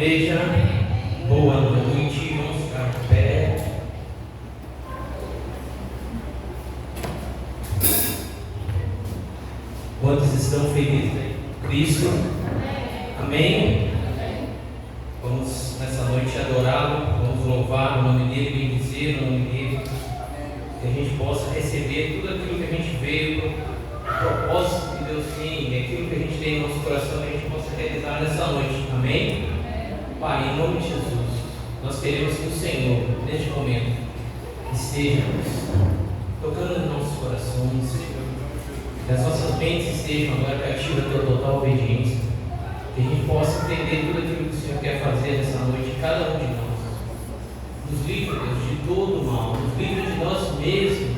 igreja, boa noite, vamos ficar de pé. Quantos estão felizes em Cristo? Amém? Vamos nessa noite adorá-lo, vamos louvar o nome dele, bendizer o nome dele, que a gente possa receber tudo aquilo que a gente veio, o propósito que Deus tem, e aquilo que a gente tem no nosso coração, que a gente possa realizar nessa noite. Amém? Pai, em nome de Jesus, nós queremos que o Senhor, neste momento, esteja tocando nos nossos corações, que as nossas mentes estejam agora cativas da tua total obediência, que a gente possa entender tudo aquilo que o Senhor quer fazer nessa noite, cada um de nós. Nos livra, Deus, de todo o mal, nos livra de nós mesmos,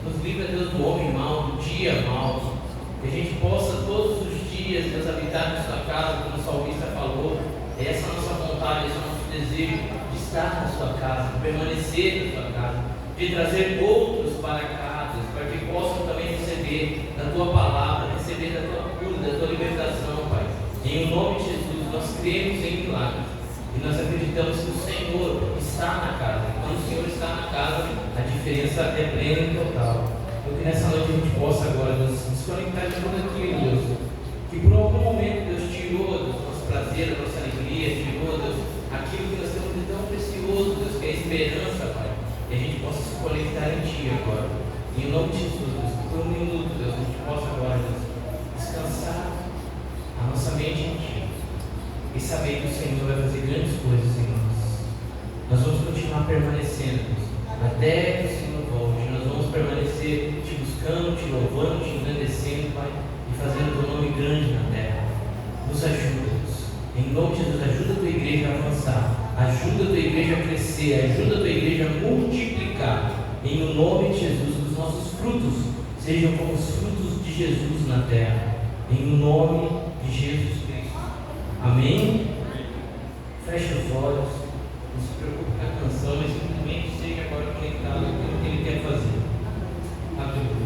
nos livra, Deus, do homem mau, do dia mau, que a gente possa todos os dias, Deus, habitar na sua casa, como o salmista falou. Essa é a nossa vontade, esse é o nosso desejo de estar na sua casa, de permanecer na sua casa, de trazer outros para casa, para que possam também receber da tua palavra, receber da tua cura, da tua libertação, Pai. Em nome de Jesus, nós cremos em milagres e nós acreditamos que o Senhor está na casa. Quando o Senhor está na casa, a diferença é plena e total. Então, que nessa noite a gente possa agora nos desconectar de tudo aquilo, Deus, que por algum momento Deus tirou do nosso prazer, da nossa alegria, tirou, Deus, aquilo que nós temos de tão precioso, Deus, que é a esperança, Pai. E a gente possa se conectar em Ti agora. E em nome de Jesus, Deus, que por um minuto, Deus, a gente possa agora, Deus, descansar a nossa mente em Ti e saber que o Senhor vai fazer grandes coisas em nós. Nós vamos continuar permanecendo, Deus, até que o Senhor volte. Nós vamos permanecer Te buscando, Te louvando, Te engrandecendo, Pai, e fazendo o Teu nome grande na terra. Nos ajuda, Deus. Em nome de Jesus, ajuda a Tua igreja a avançar, ajuda a Tua igreja a crescer, ajuda a Tua igreja a multiplicar. Em nome de Jesus, que os nossos frutos sejam como os frutos de Jesus na terra. Em nome de Jesus Cristo. Amém? Feche os olhos, não se preocupe com a canção, mas simplesmente esteja agora conectado com aquilo que Ele quer fazer. Aleluia.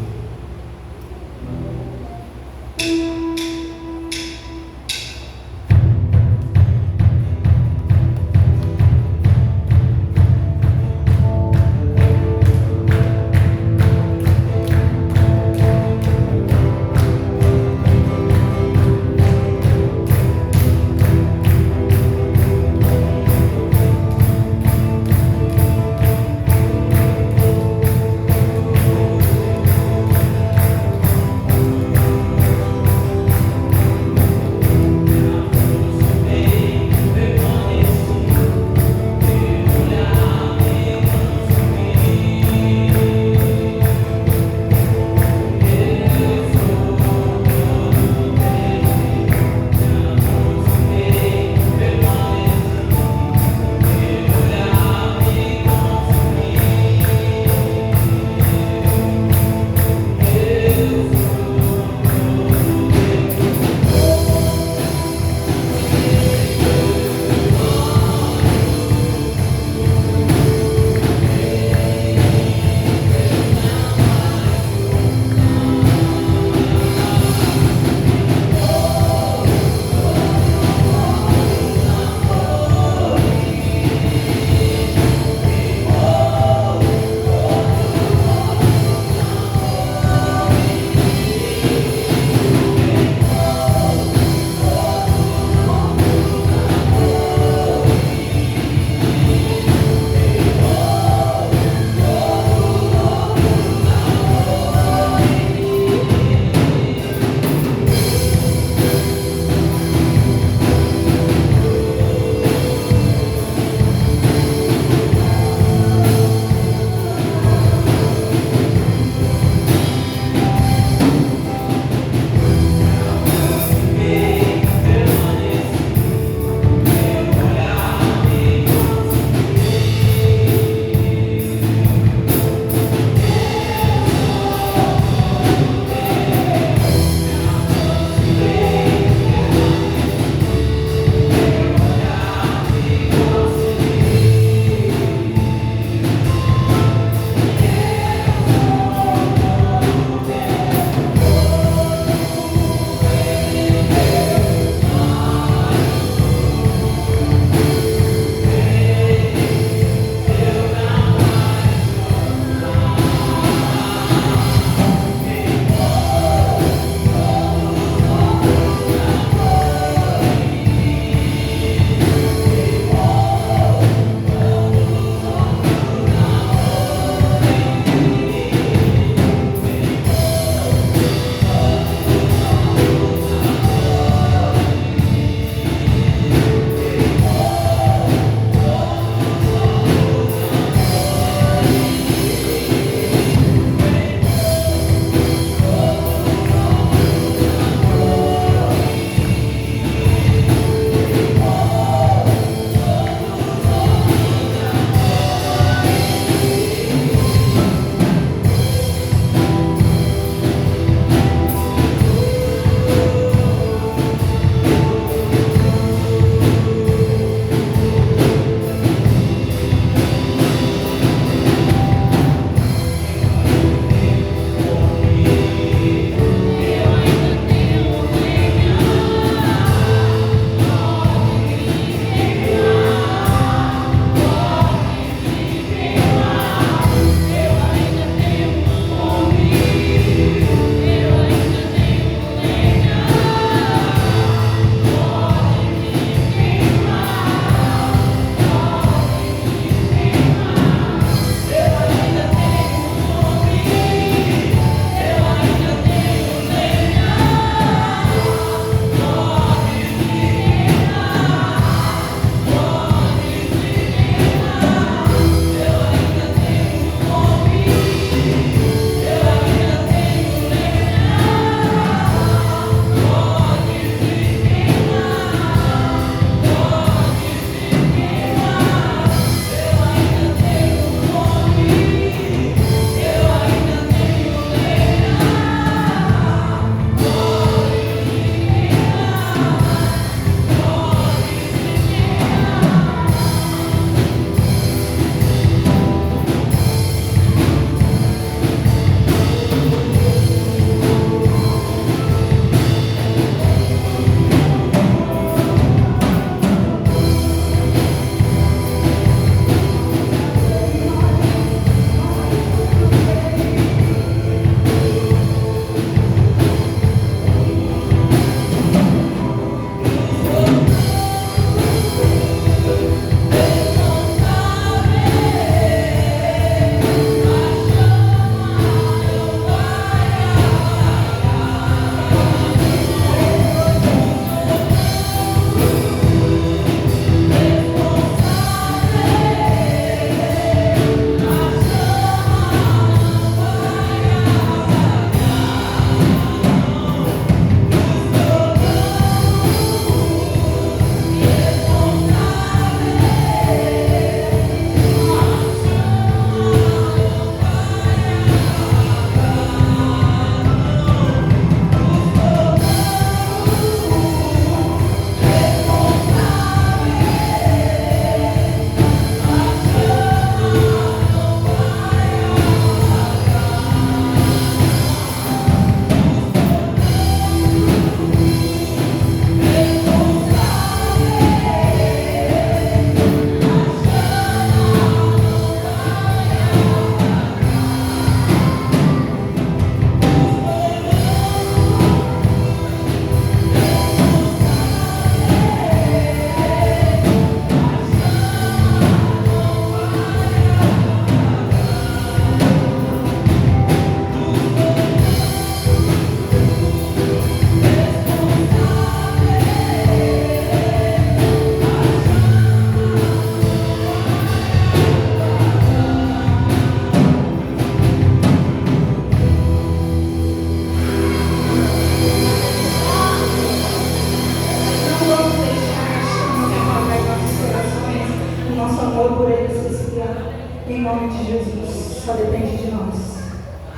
amor por eles se esfriar. Em nome de Jesus, só depende de nós.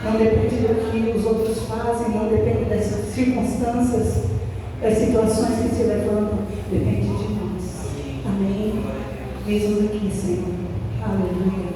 Não depende do que os outros fazem, não depende das circunstâncias, das situações que se levantam, depende de nós. Amém? Eis-nos aqui, Senhor. Aleluia.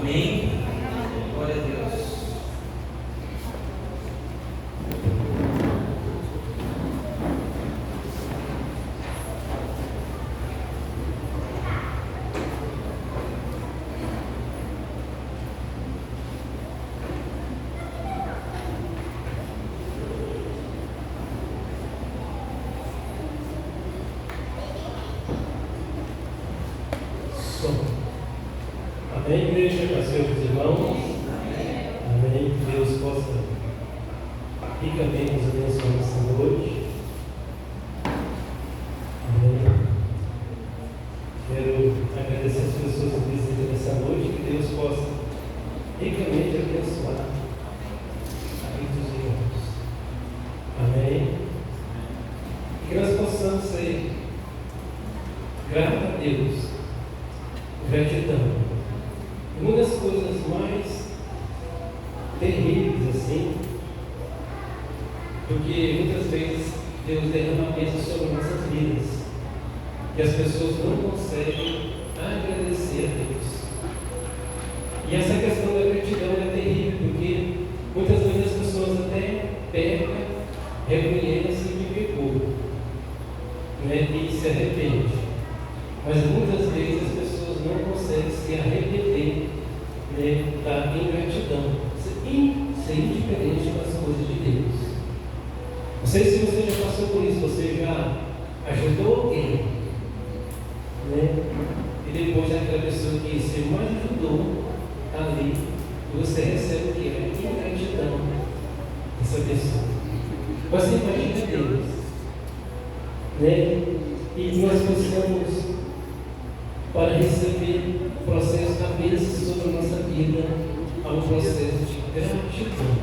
Amém? Glória a Deus. Amém, igreja, parceiros irmãos? Amém. Que Deus possa ricamente nos abençoar nessa noite. Amém. Quero agradecer as pessoas que visitam nessa noite. Que Deus possa ricamente abençoar a vida dos irmãos. Amém. Que nós possamos ser gratos a Deus, gratidão. Uma das coisas mais terríveis assim, porque muitas vezes Deus derrama a bênção sobre nossas vidas e as pessoas não conseguem agradecer a Deus. E essa questão da gratidão é terrível, porque muitas vezes as pessoas até pecam, reconhecem que pecou, né, e se arrepende. Mas muitas vezes as pessoas não conseguem se arrepender, né, da ingratidão, ser indiferente com as coisas de Deus. Não sei se você já passou por isso, você já ajudou alguém, né, e depois aquela pessoa que você mais ajudou está ali, e você recebe o que? A ingratidão dessa pessoa. Você imagina Deus, né, e nós possamos, para receber o processo da bênção sobre a nossa vida, há um processo de gratidão,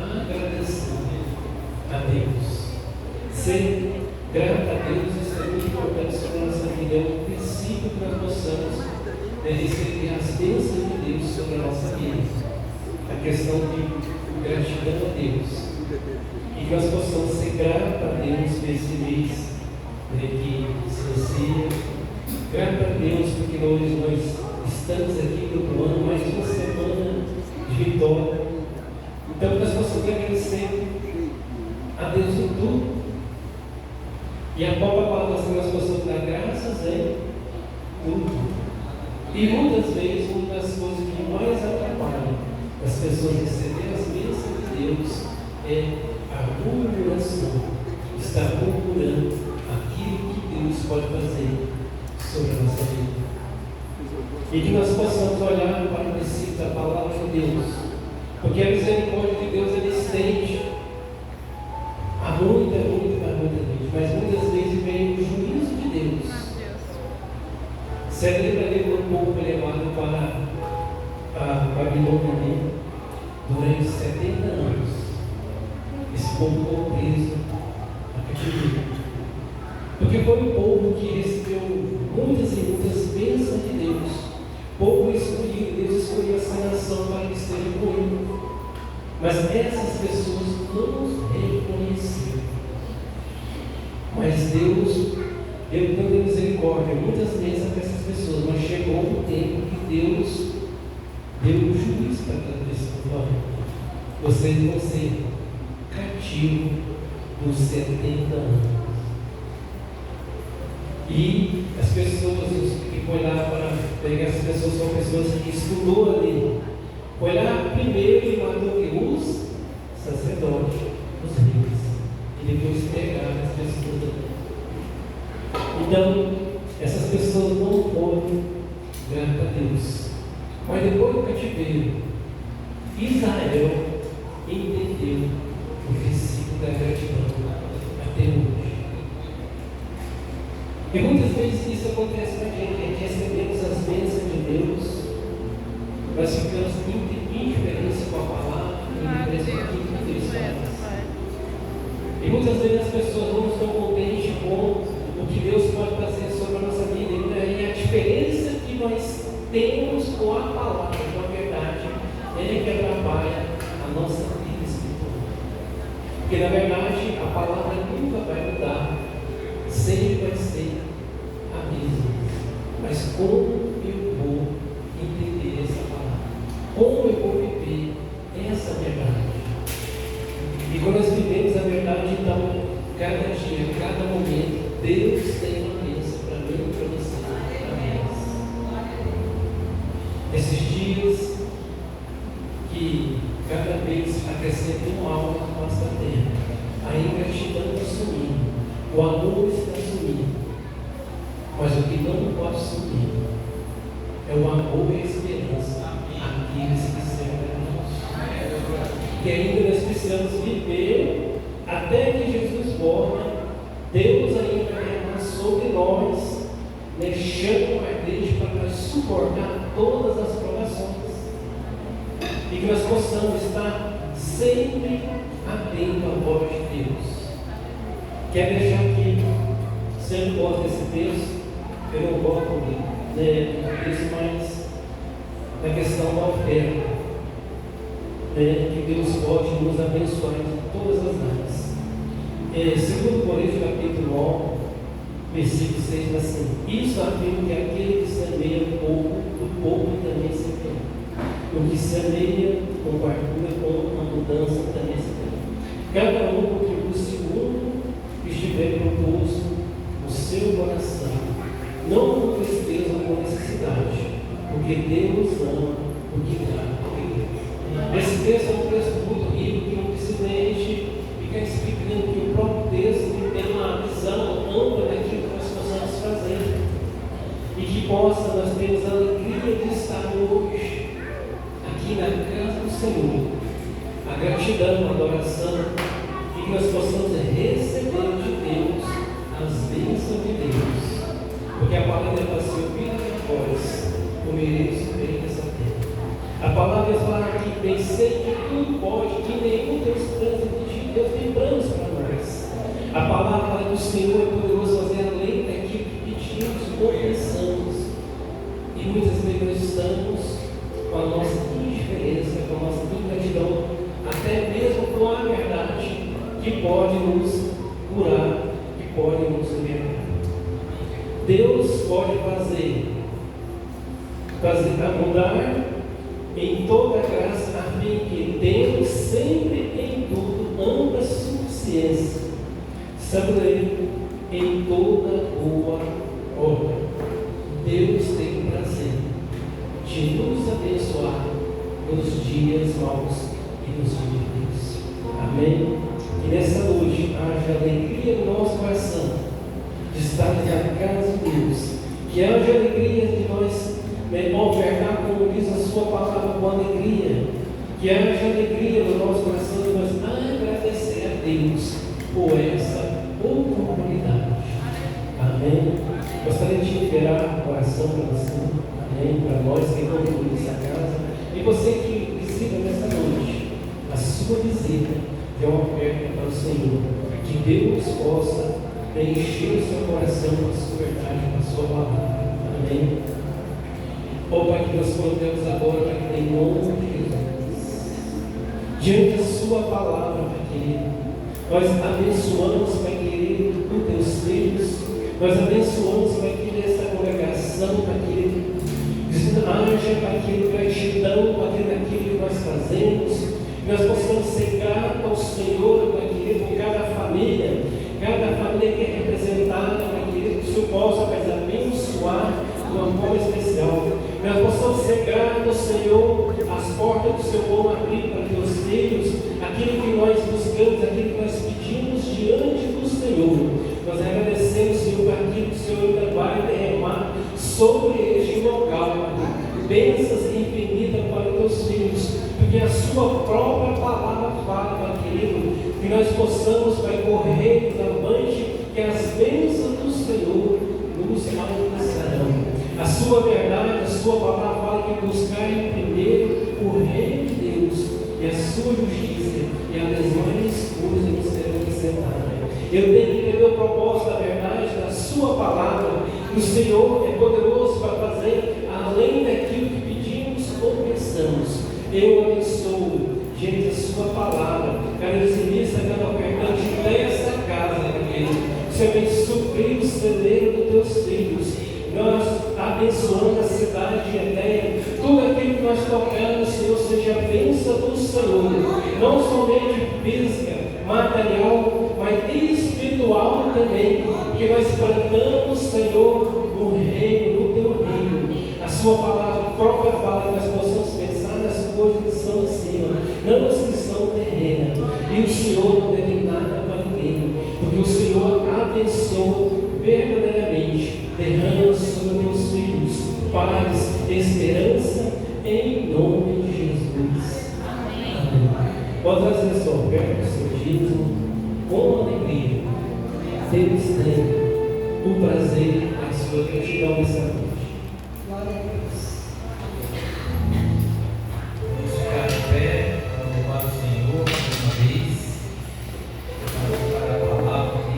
agradecer a Deus. Ser grato a Deus, isso é muito importante sobre a nossa vida, é um princípio que nós possamos receber as bênçãos de Deus sobre a nossa vida. A questão de gratidão a Deus. E que nós possamos ser gratos a Deus por esse mês, né, que se inicia. Grato a Deus, porque hoje nós estamos aqui no ano, mais uma semana de vitória. Então, nós possamos agradecer a Deus em tudo. E a própria palavra assim, nós possamos dar graças em tudo. E muitas vezes, uma das coisas que mais atrapalha as pessoas receberem as bênçãos de Deus é a murmuração. Estar murmurando aquilo que Deus pode fazer sobre a nossa vida. E que nós possamos olhar para o princípio da palavra de Deus, porque a misericórdia de Deus ela estende a muita gente, mas muitas vezes vem o juízo de Deus. Você lembra ali quando o povo foi levado para a Babilônia durante 70 anos? Esse povo ficou preso a cativeiro. Porque foi um povo que recebeu muitas e muitas bênçãos de Deus. Povo escolhido, Deus escolheu essa nação para que esteja com ele. Mas essas pessoas não reconheceram. Mas Deus deu misericórdia muitas vezes para essas pessoas. Mas chegou um tempo que Deus deu um juízo para cada pessoa. Vocês vão ser cativos por 70 anos. E as pessoas que foi lá para pegar essas pessoas, são pessoas que estudou ali. Foi lá primeiro e matou os sacerdotes, os reis. E depois pegaram as pessoas ali. Então, essas pessoas não foram gratas a Deus. Mas depois do cativeiro, Israel entendeu o princípio da gratidão até hoje. E muitas vezes isso acontece com a gente recebemos as bênçãos de Deus, nós ficamos indiferentes com a palavra, indiferentes com aquilo que Deus faz. E muitas vezes as pessoas não estão contentes com o que Deus pode fazer sobre a nossa vida, e a diferença que nós temos com a palavra, com a verdade, é que atrapalha a nossa vida espiritual. Porque na verdade a palavra nunca vai mudar, sempre vai ser a mesma. Mas como eu vou entender essa palavra? como eu vou viver essa verdade. E quando nós vivemos a verdade, então, cada dia, cada momento, Deus tem uma bênção para mim e para você. Esses dias que cada vez acrescenta um algo na nossa terra, a ingratidão está sumindo, o amor está sumindo, mas o que não pode sumir é o amor e a esperança àqueles que servem a Deus. Que ainda nós precisamos viver até que Jesus volte. Deus ainda vai derramar sobre nós, chama a igreja para nós suportar todas as provações e que nós possamos estar sempre atento à voz de Deus. Quero deixar aqui, se eu não gosto desse texto, eu não gosto disso, mas na questão da oferta, que Deus pode nos abençoar em todas as áreas. 2 Coríntios capítulo 9, versículo 6 diz assim: isso afirma que aquele que semeia pouco, do pouco também semeia. O que semeia com fartura, com a mudança também semeia. Cada um contribui segundo que estiver proposto no seu coração, não com tristeza ou com necessidade, porque Deus ama o que dá. Esse texto é um texto muito rico, que não precisa a gente ficar explicando, que o próprio texto tem uma visão ampla daquilo que nós possamos fazer, e que possa nós termos a alegria de estar hoje aqui na casa do Senhor, a gratidão, a adoração, e que nós possamos receber de Deus as bênçãos de Deus, porque a palavra fala assim: ouvir a voz, comereis o bem dessa terra. A palavra fala que pensei que tudo pode, que nenhum Deus trânsito de Deus tem planos para nós. A palavra fala que o Senhor é poderoso fazer além daquilo que pedimos ou pensamos. E muitas vezes nós estamos com a nossa indiferença, com a nossa ingratidão, até mesmo com a verdade que pode nos curar, que pode nos libertar. Deus pode fazer mudar em toda graça, a fim que temos sempre em tudo ampla suficiência, sabedoria em toda boa obra. Deus tem prazer de nos abençoar nos dias maus e nos dias bons. Amém? Que nessa noite haja alegria no nosso coração de estar na casa de Deus, que haja alegria de nós ofertar, como diz a sua palavra, com alegria, que haja alegria no nosso coração de nós agradecer a Deus por essa oportunidade. Amém? Gostaria de liberar o coração para você, amém? Para nós que concluímos essa casa, e você que visita nessa noite, a sua visita é uma oferta para o Senhor, que Deus possa encher o seu coração com a sua verdade, com a sua palavra. Amém? Ó Pai, que nós colocamos agora, Pai, que em nome de Jesus, diante da sua palavra, Pai querido, nós abençoamos, Pai querido, os teus filhos, nós abençoamos, Pai querido, essa congregação, Pai querido, haja, Pai querido, gratidão, Pai querido, naquilo que nós fazemos, que nós possamos ser gratos ao Senhor, Pai querido, por cada família que é representada, Pai querido, que o Senhor possa, Pai, abençoar de uma forma especial. Nós possamos ser gratos ao Senhor, as portas do seu bom abrir para teus filhos, aquilo que nós buscamos, aquilo que nós pedimos diante do Senhor. Nós agradecemos, Senhor, por aquilo que o Senhor ainda vai derramar sobre este local, bênçãos infinitas para os teus filhos, porque a sua própria palavra fala, Pai querido, que nós possamos, Pai, correr avante, que as bênçãos do Senhor nos alcançarão. A sua verdade, a sua palavra fala que buscarem primeiro o reino de Deus e a sua justiça, e as demais coisas nos serão acrescentadas. Eu tenho que entender o propósito da verdade, da sua palavra. O Senhor é poderoso para fazer além daquilo que pedimos ou pensamos. Eu abençoo diante da sua palavra. Cada dizimista, cada ofertante dessa casa, que Senhor vem suprir o celeiro dos teus filhos. Nós abençoamos a cidade de Edéia, tudo aquilo que nós tocarmos, Senhor, seja a bênção do Senhor, não somente física, material, mas espiritual também, porque nós plantamos, Senhor, no reino, no teu reino. A sua palavra própria fala que nós possamos pensar nas coisas que são de cima, não nas que são terrenas. E o Senhor não deve nada para ninguém, porque o Senhor abençoa verdadeiramente, derrama sobre meus filhos paz, esperança, em nome de Jesus. Amém. Pode trazer a sua oferta, o seu dízimo, com alegria. Deus tem o prazer, a sua gratidão nessa noite. Glória a Deus. Vamos ficar de pé para louvar o Senhor mais uma vez. Para a palavra aqui.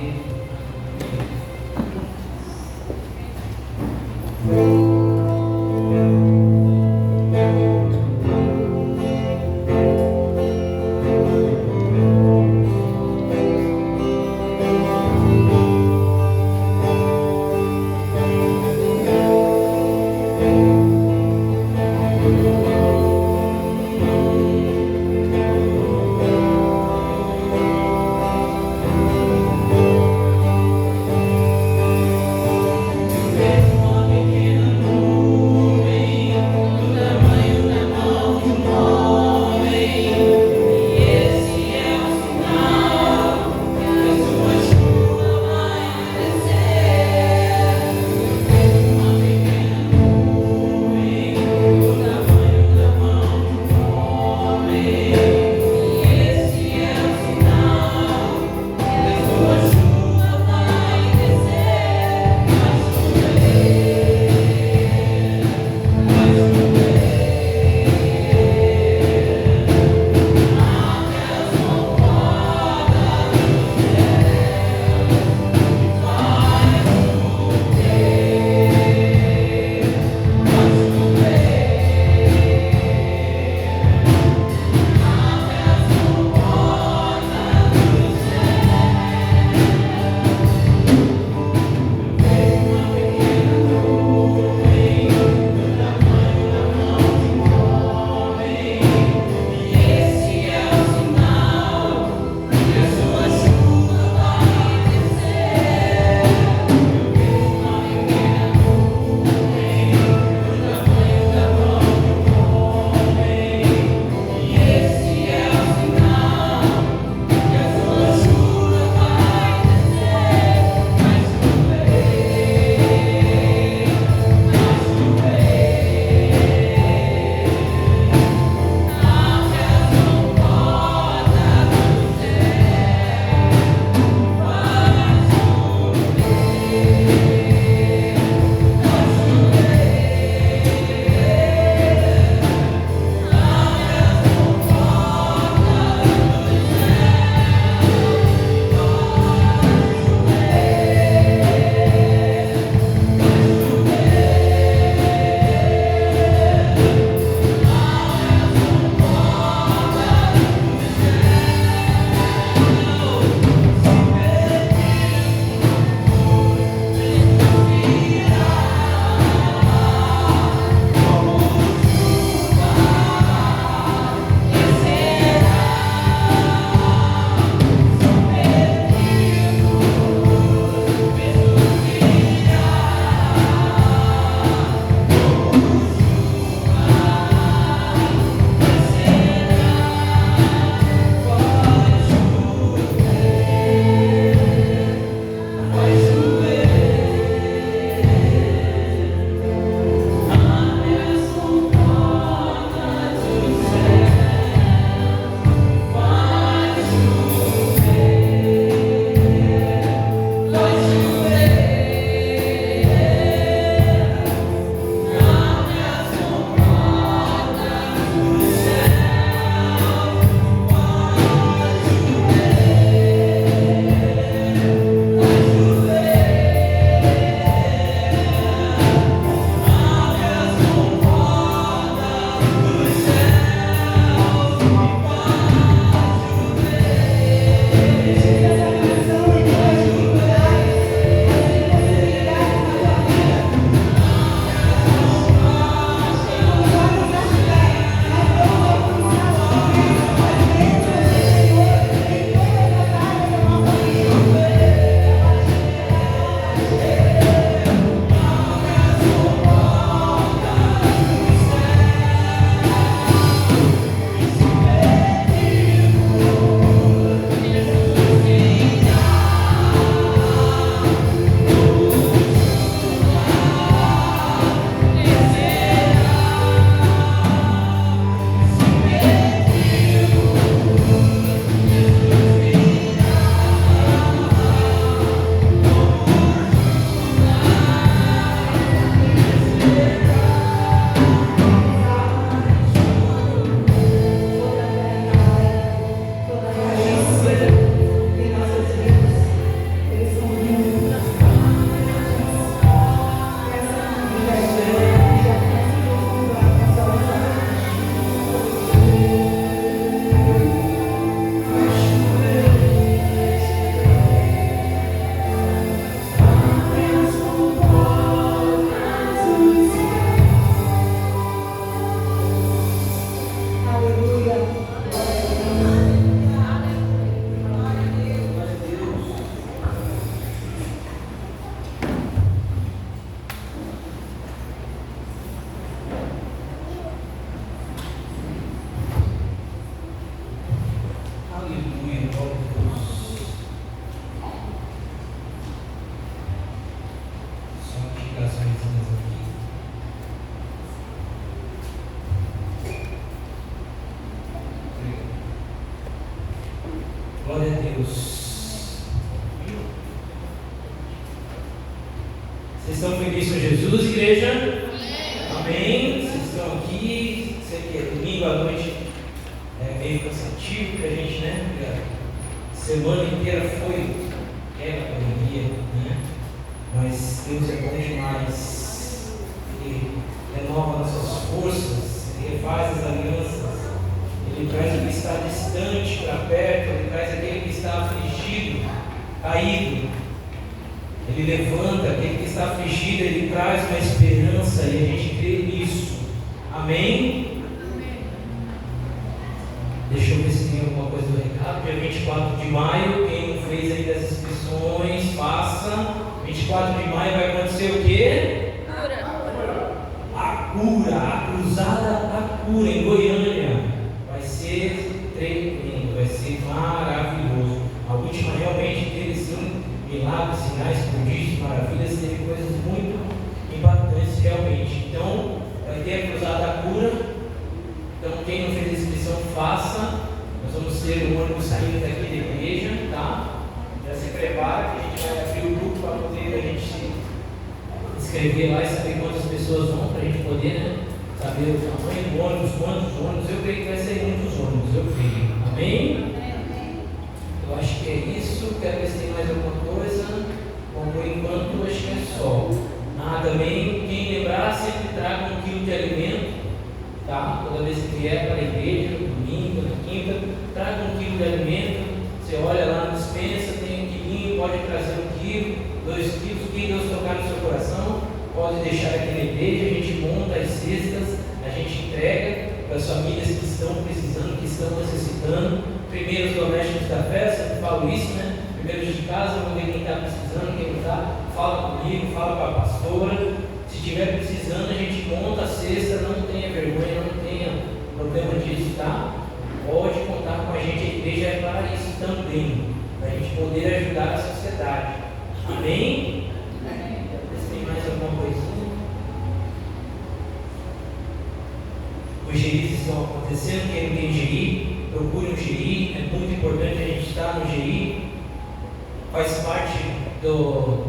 Glória a Deus. Vocês estão felizes com Jesus, igreja? Amém? Vocês estão aqui. Sei que é domingo à noite, é meio cansativo para a gente, né? A semana inteira foi a pandemia, né? Mas Deus é bom demais. Ele renova nossas forças, Ele refaz as alianças, Ele traz o que está distante para perto, Ele traz aquele que está afligido, caído. Ele levanta aquele que está afligido, Ele traz uma esperança e a gente crê nisso. Amém? Deixa eu ver se tem alguma coisa do recado. Dia 24 de maio, quem não fez ainda as inscrições, faça. 24 de maio vai acontecer o quê? A cura, a cruzada da cura em Goiânia. Vai ser tremendo, vai ser maravilhoso. A última realmente teve sim milagres, sinais, prodígios, maravilhas, teve coisas muito impactantes realmente. Então, vai ter a cruzada da cura. Então, quem não fez a inscrição, faça. Nós vamos ter um ônibus saindo daqui da igreja, tá? Já se prepara que a gente vai abrir o grupo para poder a gente se inscrever lá e saber quantas pessoas vão, para a gente poder, né, saber o tamanho do ônibus, quantos ônibus. Eu creio que vai ser muitos ônibus, eu creio. Amém? Eu acho que é isso. Quero ver se tem mais alguma coisa. Bom, por enquanto, acho que é só. Também, quem lembrar, sempre traga 1 quilo de alimento, tá? Toda vez que vier para a igreja, no domingo, na quinta, traga 1 quilo de alimento. Você olha lá na despensa, tem 1 quilinho, pode trazer 1 quilo, 2 quilos, o que Deus tocar no seu coração, pode deixar aqui na igreja, a gente monta as cestas, a gente entrega para as famílias que estão precisando, que estão necessitando. Primeiro os domésticos da festa, eu falo isso, né? Primeiro de casa, vamos ver quem está precisando, quem não está, fala comigo, fala com a pastora. Se estiver precisando, a gente monta a cesta, não tenha vergonha, não tenha problema disso, tá? Pode contar com a gente, a igreja é para isso também, para a gente poder ajudar a sociedade. Amém? Se tem mais alguma coisinha? Os GIs estão acontecendo, quem não tem GI, procure um GI, é muito importante a gente estar no GI, faz parte do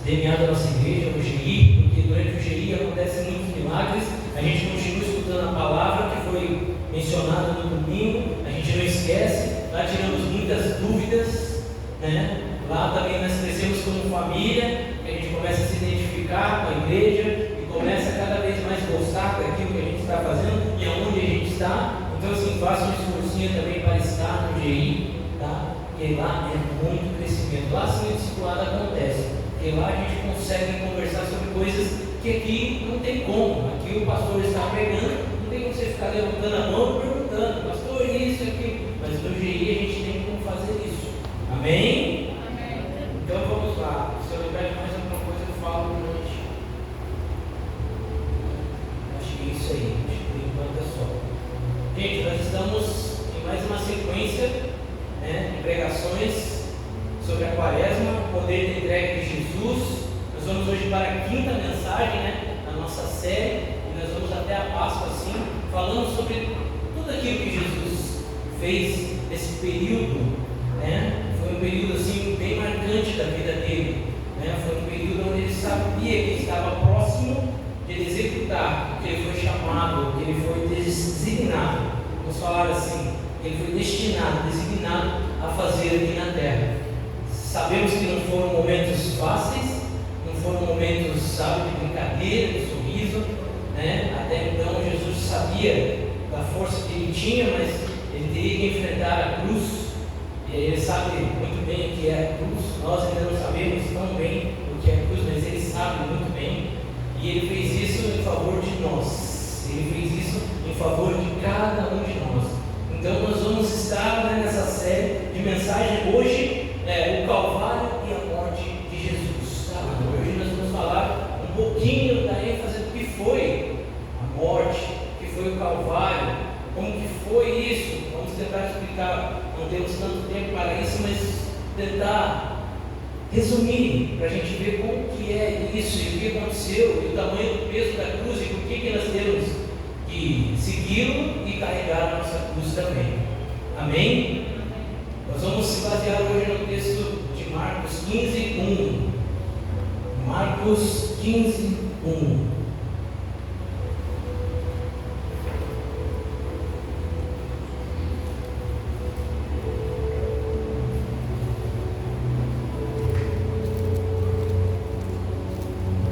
DNA da nossa igreja, o GI, porque durante o GI acontecem muitos milagres, a gente continua escutando a palavra que foi mencionada no domingo, a gente não esquece, lá tiramos muitas dúvidas, né? Lá também nós crescemos como família, que a gente começa a se identificar com a igreja e começa a cada vez mais gostar daquilo que a gente está fazendo e aonde a gente está. Então, assim, faça um esforcinho também para estar no GI, tá? Porque lá é muito crescimento. Lá sim o discipulado acontece. Porque lá a gente consegue conversar sobre coisas que aqui não tem como. Aqui o pastor está pregando, não tem como você ficar levantando a mão e perguntando, pastor, isso e aquilo. Mas no GI a gente tem como fazer isso. Amém? Amém. Então vamos lá. Se eu lembrar de mais alguma coisa, eu falo durante. Acho que é isso aí. Acho que por enquanto é só. Gente, nós estamos em mais uma sequência, né, de pregações sobre a quaresma, o poder da entrega de Jesus. Nós vamos hoje para a 5ª mensagem, né, da nossa série, e nós vamos até a Páscoa, assim, falando sobre tudo aquilo que Jesus fez nesse período, né. Foi um período assim bem marcante da vida dele, né. Foi um período onde ele sabia que estava próximo de ele executar o que ele foi chamado, o que ele foi designado. Vamos falar assim, ele foi destinado, designado a fazer aqui na terra. Sabemos que não foram momentos fáceis, não foram momentos, sabe, de brincadeira, de sorriso, né? Até então Jesus sabia da força que ele tinha, mas ele teria que enfrentar a cruz. E ele sabe muito bem o que é a cruz. Nós ainda não sabemos tão bem o que é a cruz, mas ele sabe muito bem. E ele fez isso em favor de nós. Ele fez isso em favor de cada um de nós. Então nós vamos estar, né, nessa série de mensagem hoje, o Calvário e a morte de Jesus. Tá? Hoje nós vamos falar um pouquinho da ênfase do que foi a morte, o que foi o Calvário, como que foi isso. Vamos tentar explicar, não temos tanto tempo para isso, mas tentar resumir, para a gente ver como que é isso, e o que aconteceu, e o tamanho do peso da cruz, e por que nós temos que segui-lo e carregar a nossa cruz também. Amém? Nós vamos se basear hoje no texto de Marcos 15:1. Marcos 15:1.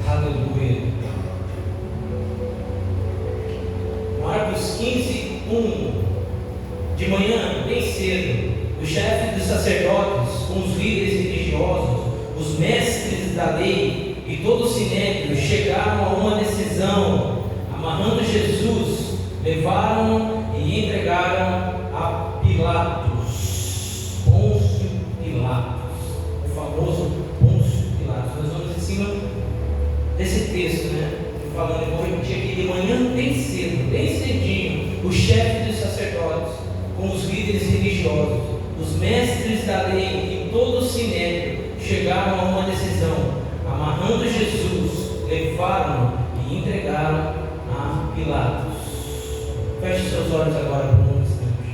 Aleluia. Marcos 15:1. De manhã, bem cedo, os chefes dos sacerdotes, com os líderes religiosos, os mestres da lei e todo o sinédrio chegaram a uma decisão. Amarrando Jesus, levaram e entregaram a Pilatos. Pôncio Pilatos, o famoso Pôncio Pilatos. Nós vamos em cima desse texto, né? Falando, eu vou repetir aqui, de manhã bem cedo, bem cedinho, os chefes dos sacerdotes, com os líderes religiosos, os mestres da lei e todo o sinédrio chegaram a uma decisão. Amarrando Jesus, levaram e entregaram a Pilatos. Feche seus olhos agora por um instante.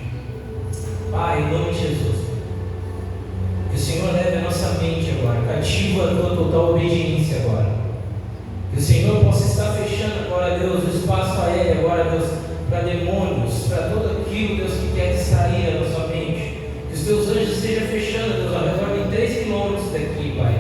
Pai, em nome de Jesus, que o Senhor leve a nossa mente agora, cativa a tua total obediência agora. Que o Senhor possa estar fechando agora, Deus, o espaço aéreo agora, Deus, para demônios, para tudo aquilo, Deus, que quer distrair a nossa mente. Que os teus anjos estejam fechando, Deus, ao redor de 3 quilômetros daqui, Pai.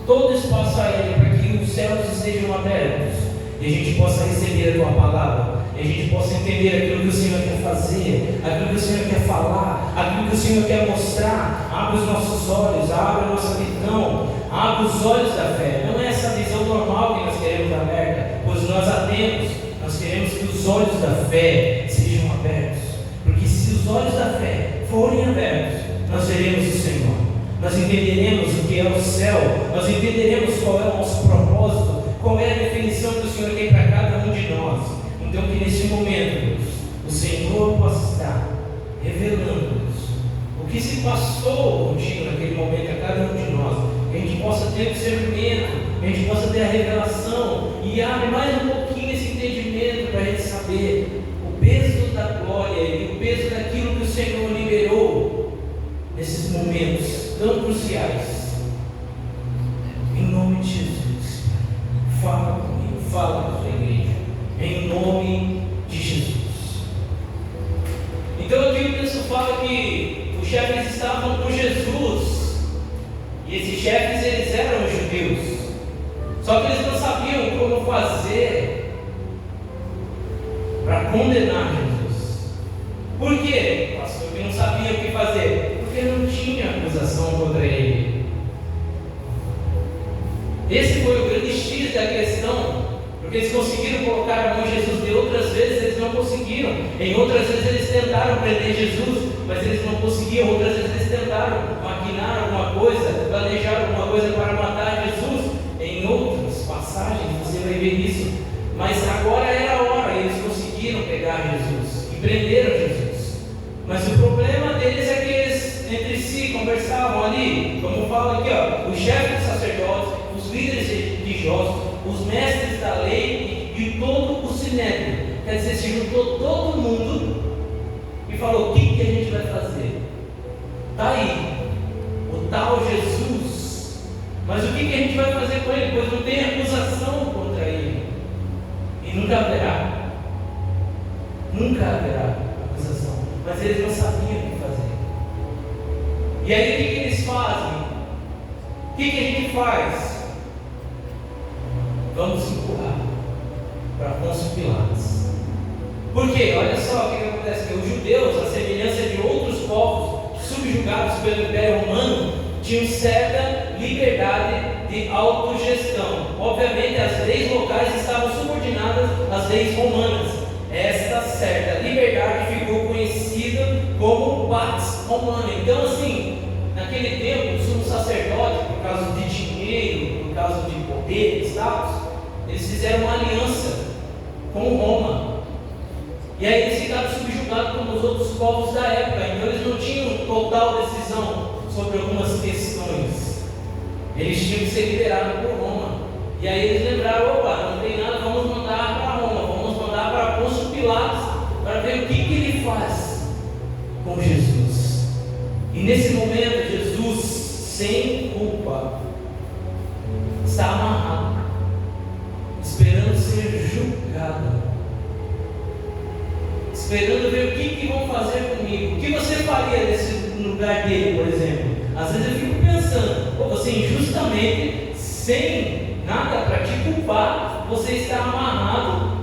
Todo o espaço aéreo, para que os céus estejam abertos e a gente possa receber a tua palavra, e a gente possa entender aquilo que o Senhor quer fazer, aquilo que o Senhor quer falar, aquilo que o Senhor quer mostrar. Abre os nossos olhos, abre a nossa visão, abre os olhos da fé. Não é essa visão normal que nós queremos aberta, pois nós a temos. Nós queremos que os olhos da fé sejam abertos, porque se os olhos da fé forem abertos, nós veremos o Senhor, nós entenderemos o que é o céu, nós entenderemos qual é o nosso propósito, qual é a definição que o Senhor tem para cada um de nós. Então que nesse momento, Deus, o Senhor possa estar revelando-nos o que se passou contigo naquele momento a cada um de nós, que a gente possa ter o discernimento, que a gente possa ter a revelação, e abre mais um pouquinho esse entendimento para a gente saber o peso da glória e o peso daquilo que o Senhor liberou nesses momentos tão cruciais. Em nome de Jesus, fala comigo, fala com a sua igreja, em nome de Jesus. Então aqui o texto fala que os chefes estavam com Jesus, e esses chefes eles eram judeus, só que eles não sabiam como fazer para condenar Jesus. Por quê, pastor? Porque não sabia o que fazer, porque não tinha acusação contra ele. Esse foi o grande X da questão, porque eles conseguiram colocar a mão em Jesus, de outras vezes eles não conseguiram. Em outras vezes eles tentaram prender Jesus, mas eles não conseguiam. Outras vezes eles tentaram maquinar alguma coisa, planejar alguma coisa para matar Jesus. Em outras passagens você vai ver isso, mas agora era a hora, e eles conseguiram pegar Jesus e prenderam Jesus. Mas o problema deles é que eles entre si conversavam ali, como fala aqui, ó, os chefes dos sacerdotes, os líderes religiosos, os mestres da lei e todo o sinédrio. Quer dizer, se juntou todo mundo e falou: o que a gente vai fazer? Está aí o tal Jesus, mas o que a gente vai fazer com ele? Pois não tem acusação contra ele, e nunca haverá acusação, mas eles não sabiam o que fazer. E aí o que eles fazem? O que a gente faz? Vamos empurrar para Pôncio Pilatos. Por quê? Olha só o que acontece: que os judeus, a semelhança de outros povos subjugados pelo Império Romano, tinham certa liberdade de autogestão. Obviamente as leis locais estavam subordinadas às leis romanas. Esta certa liberdade ficou conhecida como Pax Romana. Então, assim, naquele tempo, os sumos sacerdotes, por causa de dinheiro, por causa de poder, status, eles fizeram uma aliança com Roma. E aí eles ficaram subjugados como os outros povos da época. Então eles não tinham total decisão sobre algumas questões. Eles tinham que ser liderados por Roma. E aí eles lembraram: opa, não tem nada, vamos mandar para Roma, vamos mandar para Pôncio Pilatos, para ver o que ele faz com Jesus. E nesse momento, Jesus, sem culpa, está amarrado, esperando ser julgado, esperando ver o que vão fazer comigo. O que você faria nesse lugar dele, por exemplo? Às vezes eu fico pensando, você injustamente, sem nada para te culpar, você está amarrado,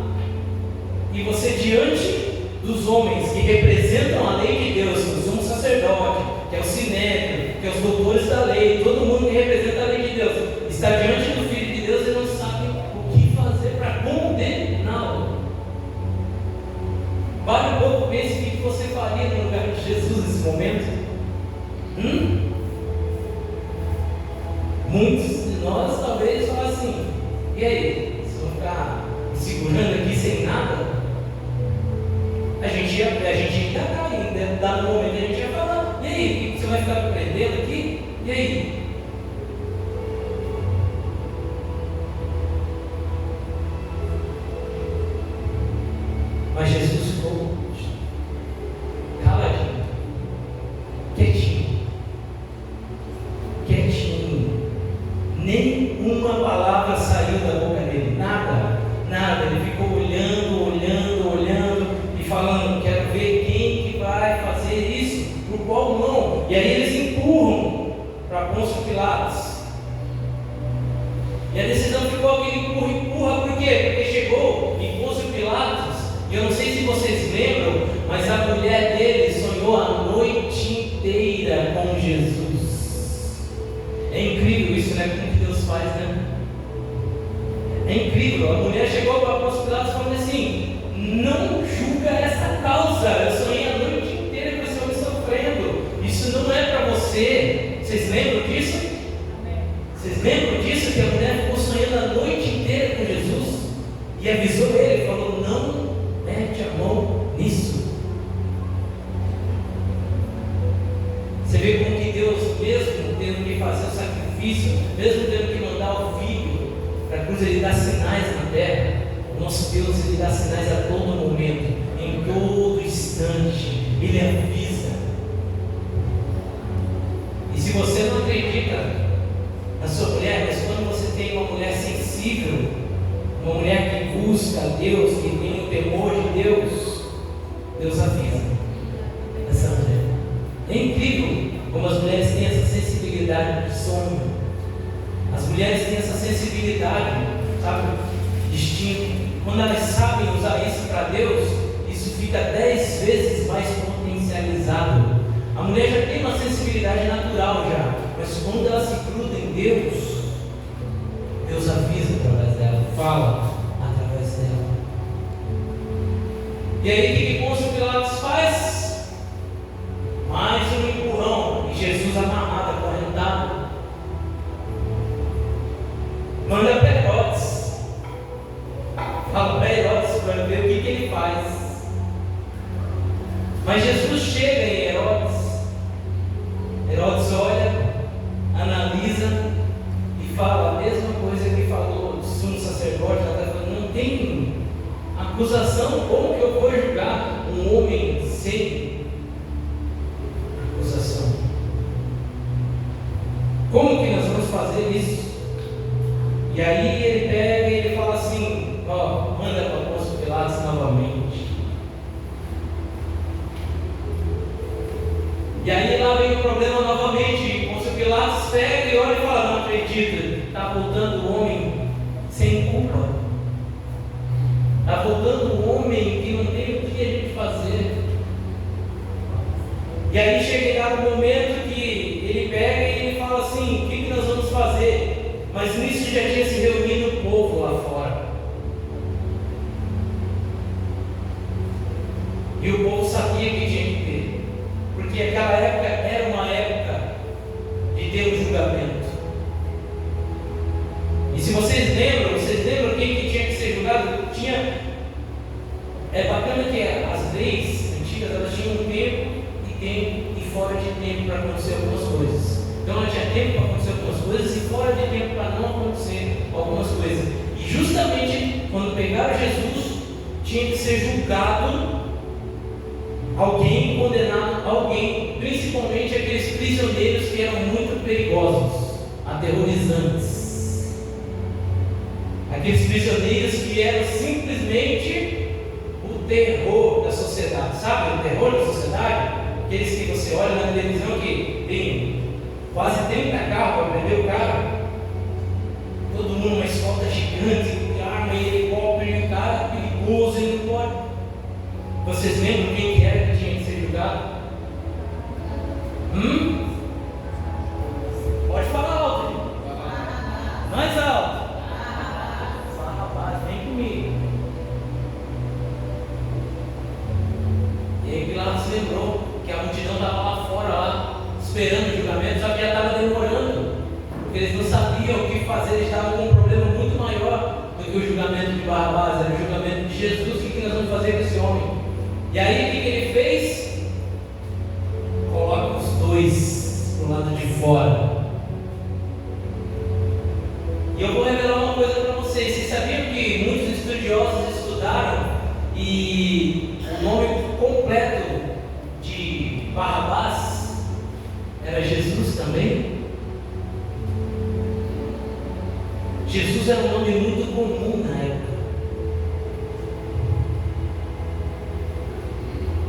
e você diante dos homens que representam a lei de Deus, que é o sumo sacerdote, que é o sinédrio, que é os doutores da lei, todo mundo que representa a lei de Deus, está diante do Filho de Deus e não sabe o que fazer para condená-lo. Pare um pouco, pense o que você faria no lugar de Jesus nesse momento. Muitos de nós talvez falem assim: e aí, se eu ficar me segurando aqui sem nada, a gente ainda cai, dado momento a gente ia falar: e aí, você vai ficar me prendendo aqui? E aí? Mas Jesus ficou caladinho, quietinho, nenhuma palavra saiu da boca dele, nada, ele ficou olhando e falando: quero ver quem que vai fazer isso, por qual mão. E aí eles empurram para Pôncio Pilatos, e a decisão ficou que empurra, por quê? Porque chegou em Pôncio Pilatos. Eu não sei se vocês lembram, mas a mulher dele sonhou a noite inteira com Jesus. É incrível isso, né? Como que Deus faz, né? É incrível. A mulher chegou para o apóstolo Pilatos falando assim: não julga essa causa. Eu sonhei a noite inteira com esse homem sofrendo. Isso não é para você. Vocês lembram disso? Vocês lembram disso? Que a mulher ficou sonhando a noite inteira com Jesus e avisou ele, falou: não mete a mão nisso. Você vê como que Deus, mesmo tendo que fazer o sacrifício, mesmo tendo que mandar o Filho para a cruz, Ele dá sinais na terra. O nosso Deus, Ele dá sinais a todo momento, em todo instante, Ele avisa. E se você não acredita na sua mulher, mas quando você tem uma mulher sensível, uma mulher que busca a Deus, que tem o temor de Deus, Deus avisa essa mulher. É incrível como as mulheres têm essa sensibilidade de sonho. As mulheres têm essa sensibilidade, sabe, de instinto. Quando elas sabem usar isso para Deus, isso fica 10 vezes mais potencializado. A mulher já tem uma sensibilidade natural já, mas quando ela se gruda em Deus, Deus avisa através dela, fala através dela. E aí o que Pôncio Pilatos faz? Mais um empurrão, e Jesus amarrado, acorrentado. Manda para Herodes. Fala para Herodes para ver o que ele faz. Mas Jesus chega em Herodes. Herodes olha, analisa e fala a mesma coisa que falou o sumo sacerdote. Ela está falando: não tem acusação, como que eu vou julgar um homem sem acusação? Como que nós vamos fazer isso? E aí ele pega e ele fala assim: manda para Pôncio Pilatos novamente. E aí lá vem o problema novamente. Pôncio Pilatos pega e olha e fala: não acredito, está voltando o homem sem culpa, está voltando o homem que não tem o que a gente fazer. E aí chega um momento que ele pega e ele fala assim: o que nós vamos fazer? Mas nisso já tinha se reunido o povo lá fora, e o povo sabia que tinha que ter, porque aquela época era uma época de ter um julgamento. E se vocês lembram quem que tinha que ser julgado? É bacana que as leis antigas, elas tinham um tempo e fora de tempo para acontecer algumas coisas. Então ela tinha tempo para acontecer algumas coisas e fora de tempo para não acontecer algumas coisas. E justamente quando pegaram Jesus, tinha que ser julgado alguém, condenado alguém principalmente aqueles prisioneiros que eram muito perigosos, aterrorizantes. Aqueles prisioneiros que eram simplesmente o terror da sociedade. Sabe o terror da sociedade? Aqueles que você olha na televisão que tem quase 30 carros para prender o cara. Todo mundo uma escolta gigante, arma e helicóptero, e o cara perigoso e não pode. Vocês lembram quem que era que tinha que ser julgado? Pode falar alto. Mais alto. Fala, rapaz, vem comigo. E aí Pilatos lembrou que a multidão estava lá fora, lá, esperando o julgamento, só que já estava demorando. Porque eles não sabiam o que fazer, eles estavam com um problema muito maior do que o julgamento de Barrabás, era o julgamento de Jesus. O que nós vamos fazer com esse homem? E aí o que ele fez? Coloca os dois do lado de fora. E eu vou revelar uma coisa para vocês. Vocês sabiam que muitos estudiosos estudaram e o nome completo de Barrabás era Jesus também? Jesus era um nome muito comum na época.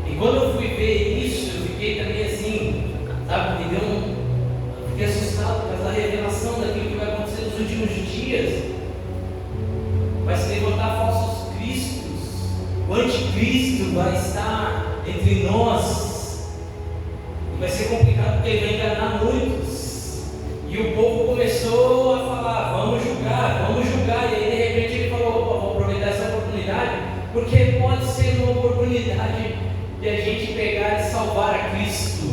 E quando eu fui ver isso, eu fiquei também assim, sabe, eu fiquei assustado por causa da revelação daquilo que vai acontecer nos últimos dias. Vai se levantar falsos cristos, o anticristo vai estar entre nós, e vai ser complicado porque ele vai enganar muitos. E o povo começou a falar, vamos julgar, e aí de repente ele falou, opa, vou aproveitar essa oportunidade, porque pode ser uma oportunidade de a gente pegar e salvar a Cristo,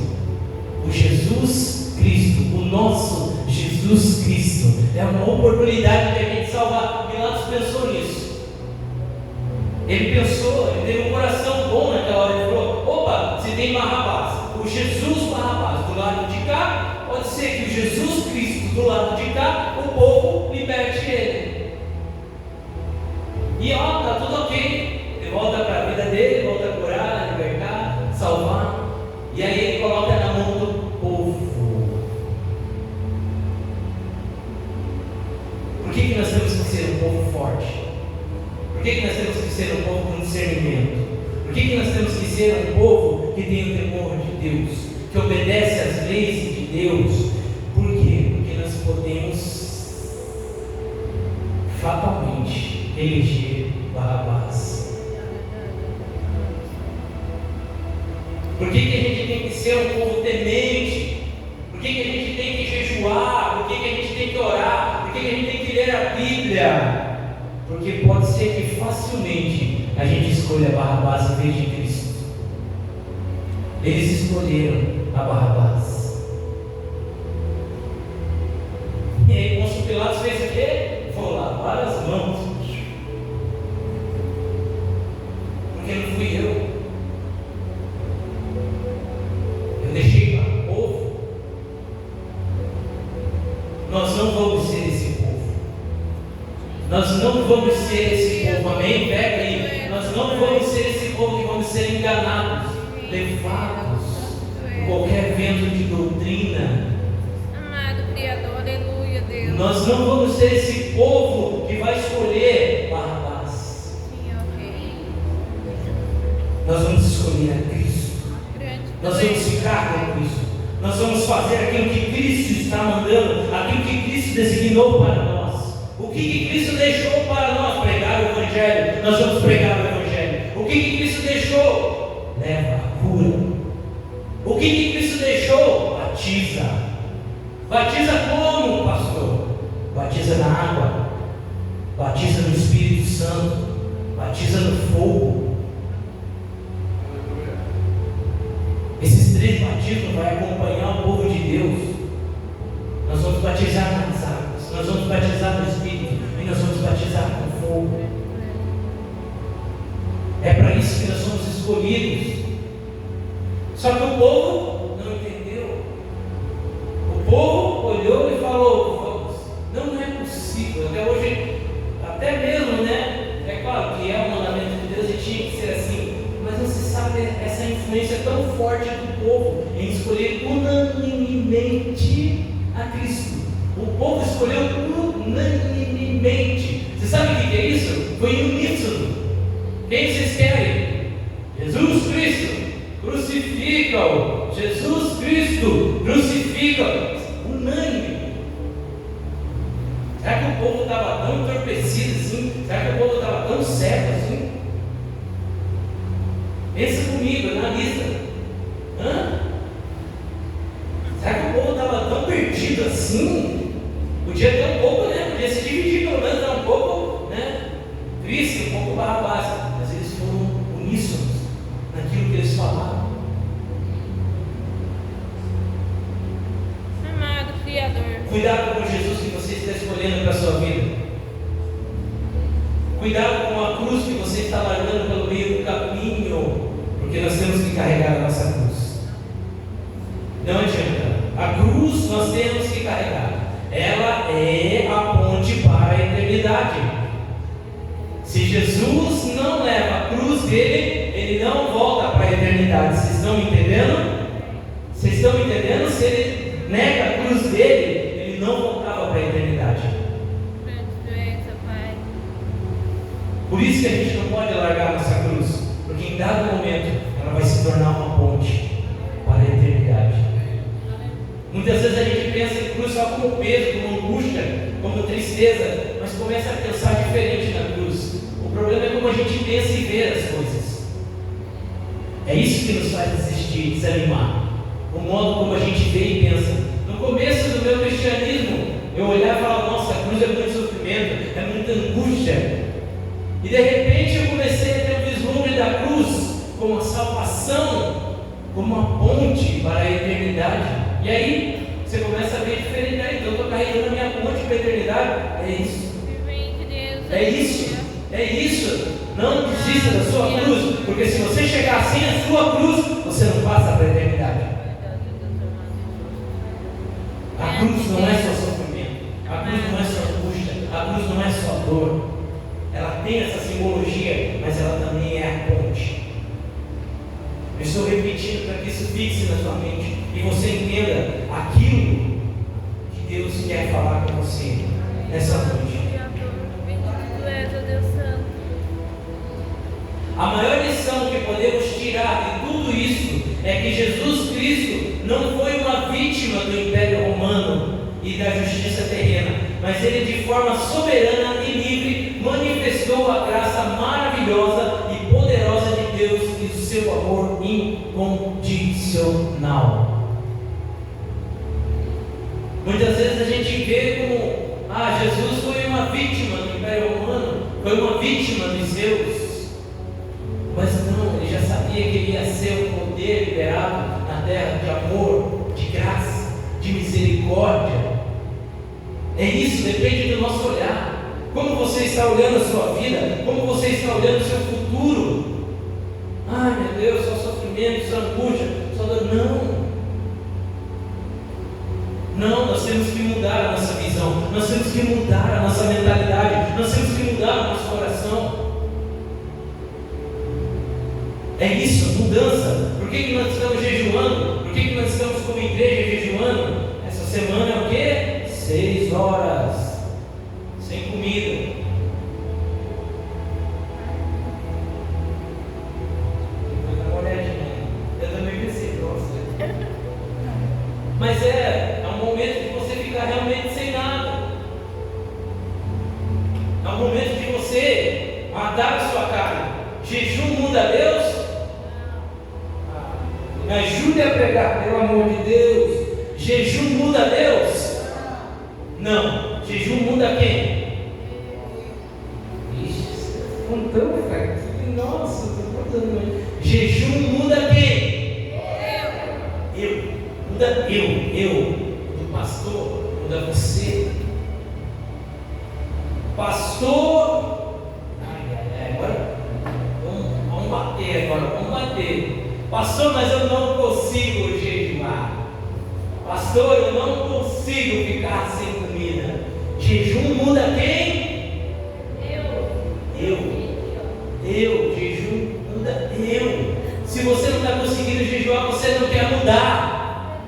o Jesus Cristo, o nosso Jesus Cristo. É uma oportunidade de a gente salvar. Pilatos pensou nisso. Ele pensou, ele teve um coração bom naquela hora. Ele falou: opa, se tem Barrabás, o Jesus Barrabás do lado de cá, pode ser que o Jesus Cristo do lado de cá, o povo liberte ele. E ó, tá tudo ok. Ele volta para a vida dele, volta a curar, libertar, salvar. E aí ele coloca na mão do povo. Por que nós temos que ser um povo forte? Por que nós temos que ser um povo com discernimento? Por que nós temos que ser um povo que tem o temor de Deus, que obedece às leis de Deus? Por quê? Porque nós podemos fatalmente eleger Barrabás. Por que a gente tem que ser um povo temente? Por que a gente tem que jejuar? Por que a gente tem que orar? Por que a gente tem que ler a Bíblia? Porque pode ser que facilmente a gente escolha Barrabás em vez de Cristo. Eles escolheram a Barrabás. E aí Pôncio Pilatos fez o quê? Vou lavar as mãos. Porque não fui eu. Eu deixei para o povo. Nós não vamos ser esse povo. Nós não vamos ser esse povo. Amém? Pega aí. Nós não vamos ser esse povo que vamos ser enganados, levados por qualquer vento de doutrina. Amado Criador, aleluia, Deus. Nós não vamos ser esse povo que vai escolher Barrabás. Sim, ok. Nós vamos escolher a Cristo. Grande Nós vamos Deus. ficar com Cristo. Nós vamos fazer aquilo que Cristo está mandando, aquilo que Cristo designou para nós. O que Cristo deixou para nós? Pregar o Evangelho. Nós vamos pregar o Evangelho. O que Cristo deixou? Leva a cura. O que Cristo deixou? Batiza. Batiza como, pastor? Batiza na água. Batiza no Espírito Santo. Batiza no fogo. Esses 3 batismos vão acompanhar o povo de Deus. Nós vamos batizar nas águas, nós vamos batizar no Espírito e nós vamos batizar com fogo. É para isso que nós somos escolhidos. Só que o povo não entendeu. O povo olhou e falou: não é possível. Até hoje, até mesmo, né? É claro que é o mandamento de Deus e tinha que ser assim. Mas você sabe, essa influência tão forte do povo, em escolher unanimemente a Cristo. O povo escolheu unanimemente. Você sabe o que é isso? Foi uníssono. Quem vocês querem? Jesus Cristo, crucifica-o. Jesus Cristo, crucifica-o. Unânime. Será que o povo estava tão entorpecido assim? Será que o povo estava tão cego assim? Pensa comigo, analisa. Será que o povo estava tão perdido assim? Podia ter um pouco, né? Podia se dividir, pelo menos dar um pouco, né? Cristo, um pouco Barrabás. Mas eles foram uníssonos naquilo que eles falaram. Amado Criador. Cuidado com Jesus que você está escolhendo para a sua vida. Cuidado com a cruz que você está largando pelo meio do caminho, porque nós temos que carregar a nossa cruz. Não adianta. A cruz nós temos que carregar. Ela é a ponte para a eternidade. Se Jesus não leva a cruz dele, ele não volta para a eternidade. Vocês estão entendendo? Vocês estão entendendo? Se ele nega a cruz dele, ele não voltava para a eternidade. Por isso que a gente não pode largar a nossa cruz, porque em dado momento ela vai se tornar uma ponte para a eternidade. Muitas vezes a gente pensa em cruz só como peso, como angústia, como tristeza, mas começa a pensar diferente na cruz. O problema é como a gente pensa e vê as coisas. É isso que nos faz desistir, desanimar. O modo como a gente vê e pensa. No começo do meu cristianismo, eu olhava e falava: nossa, a cruz é muito sofrimento, é muita angústia. E de repente eu comecei a ter um vislumbre da cruz como a salvação, como uma ponte para a eternidade. E aí você começa a ver diferente. Então eu estou carregando a minha ponte para a eternidade. É isso. É isso. É isso. Não desista da sua cruz, porque se você chegar sem a sua cruz, você não passa para a eternidade. A cruz não é só sofrimento, a cruz não é só angústia, a cruz não é só dor. Ela tem essa simbologia, mas ela também é a ponte. Eu estou repetindo para que isso fixe na sua mente e você entenda aquilo que Deus quer falar com você nessa noite. A maior lição que podemos tirar de tudo isso é que Jesus Cristo não foi uma vítima do Império Romano e da justiça terrena, mas ele de forma soberana e livre manifestou a graça maravilhosa e poderosa de Deus e o seu amor incondicional. Muitas vezes a gente vê como Jesus foi uma vítima do Império Romano, foi uma vítima dos seus. Mas não, ele já sabia que ele ia ser um poder liberado na terra de amor, de graça, de misericórdia. É isso, depende do nosso olhar. Como você está olhando a sua vida, como você está olhando o seu futuro. Ai meu Deus, só sofrimento, só angústia, só dor. Não, nós temos que mudar a nossa visão, nós temos que mudar a nossa mentalidade, nós temos que mudar o nosso coração. É isso, mudança. Por que nós estamos jejuando? Por que nós estamos como igreja jejuando? Essa semana é o quê? 6 horas sem comida. Depois dá uma olhadinha. Eu também pensei, nossa. Mas é um momento de você ficar realmente sem nada. É um momento de você matar a sua carne. Jejum muda Deus? Me ajude a pregar, pelo amor de Deus. Jejum muda Deus? Não. Jejum muda quem? Ixi, contando, cara. Nossa, estou contando. Jejum muda quem? Eu. Muda eu. Do pastor, muda você. Pastor. Agora vamos bater agora, vamos bater. Pastor, mas eu não consigo jejuar. Pastor, eu não consigo ficar sem comida. Jejum muda quem? Eu. Jejum muda eu. Se você não está conseguindo jejuar, você não quer mudar. mudar.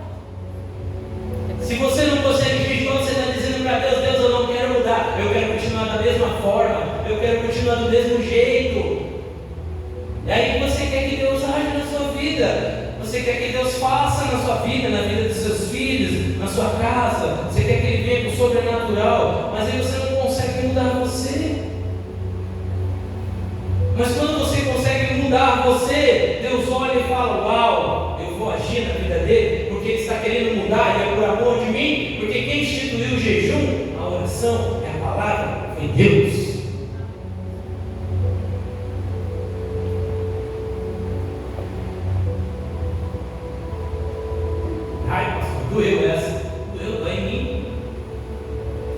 Se você não consegue jejuar, você está dizendo para Deus: Deus, eu não quero mudar, eu quero continuar da mesma forma, eu quero continuar do mesmo jeito. E aí você quer que Deus age na sua vida, você quer que Deus faça na sua vida, na vida dos seus filhos, na sua casa, você quer que Ele venha com o sobrenatural, mas aí você não consegue mudar você. Mas quando você consegue mudar você, Deus olha e fala: uau, eu vou agir na vida dele, porque ele está querendo mudar e é por amor de mim, porque quem instituiu o jejum, a oração, é a palavra, foi Deus. Ai, pastor, doeu essa, dói em mim.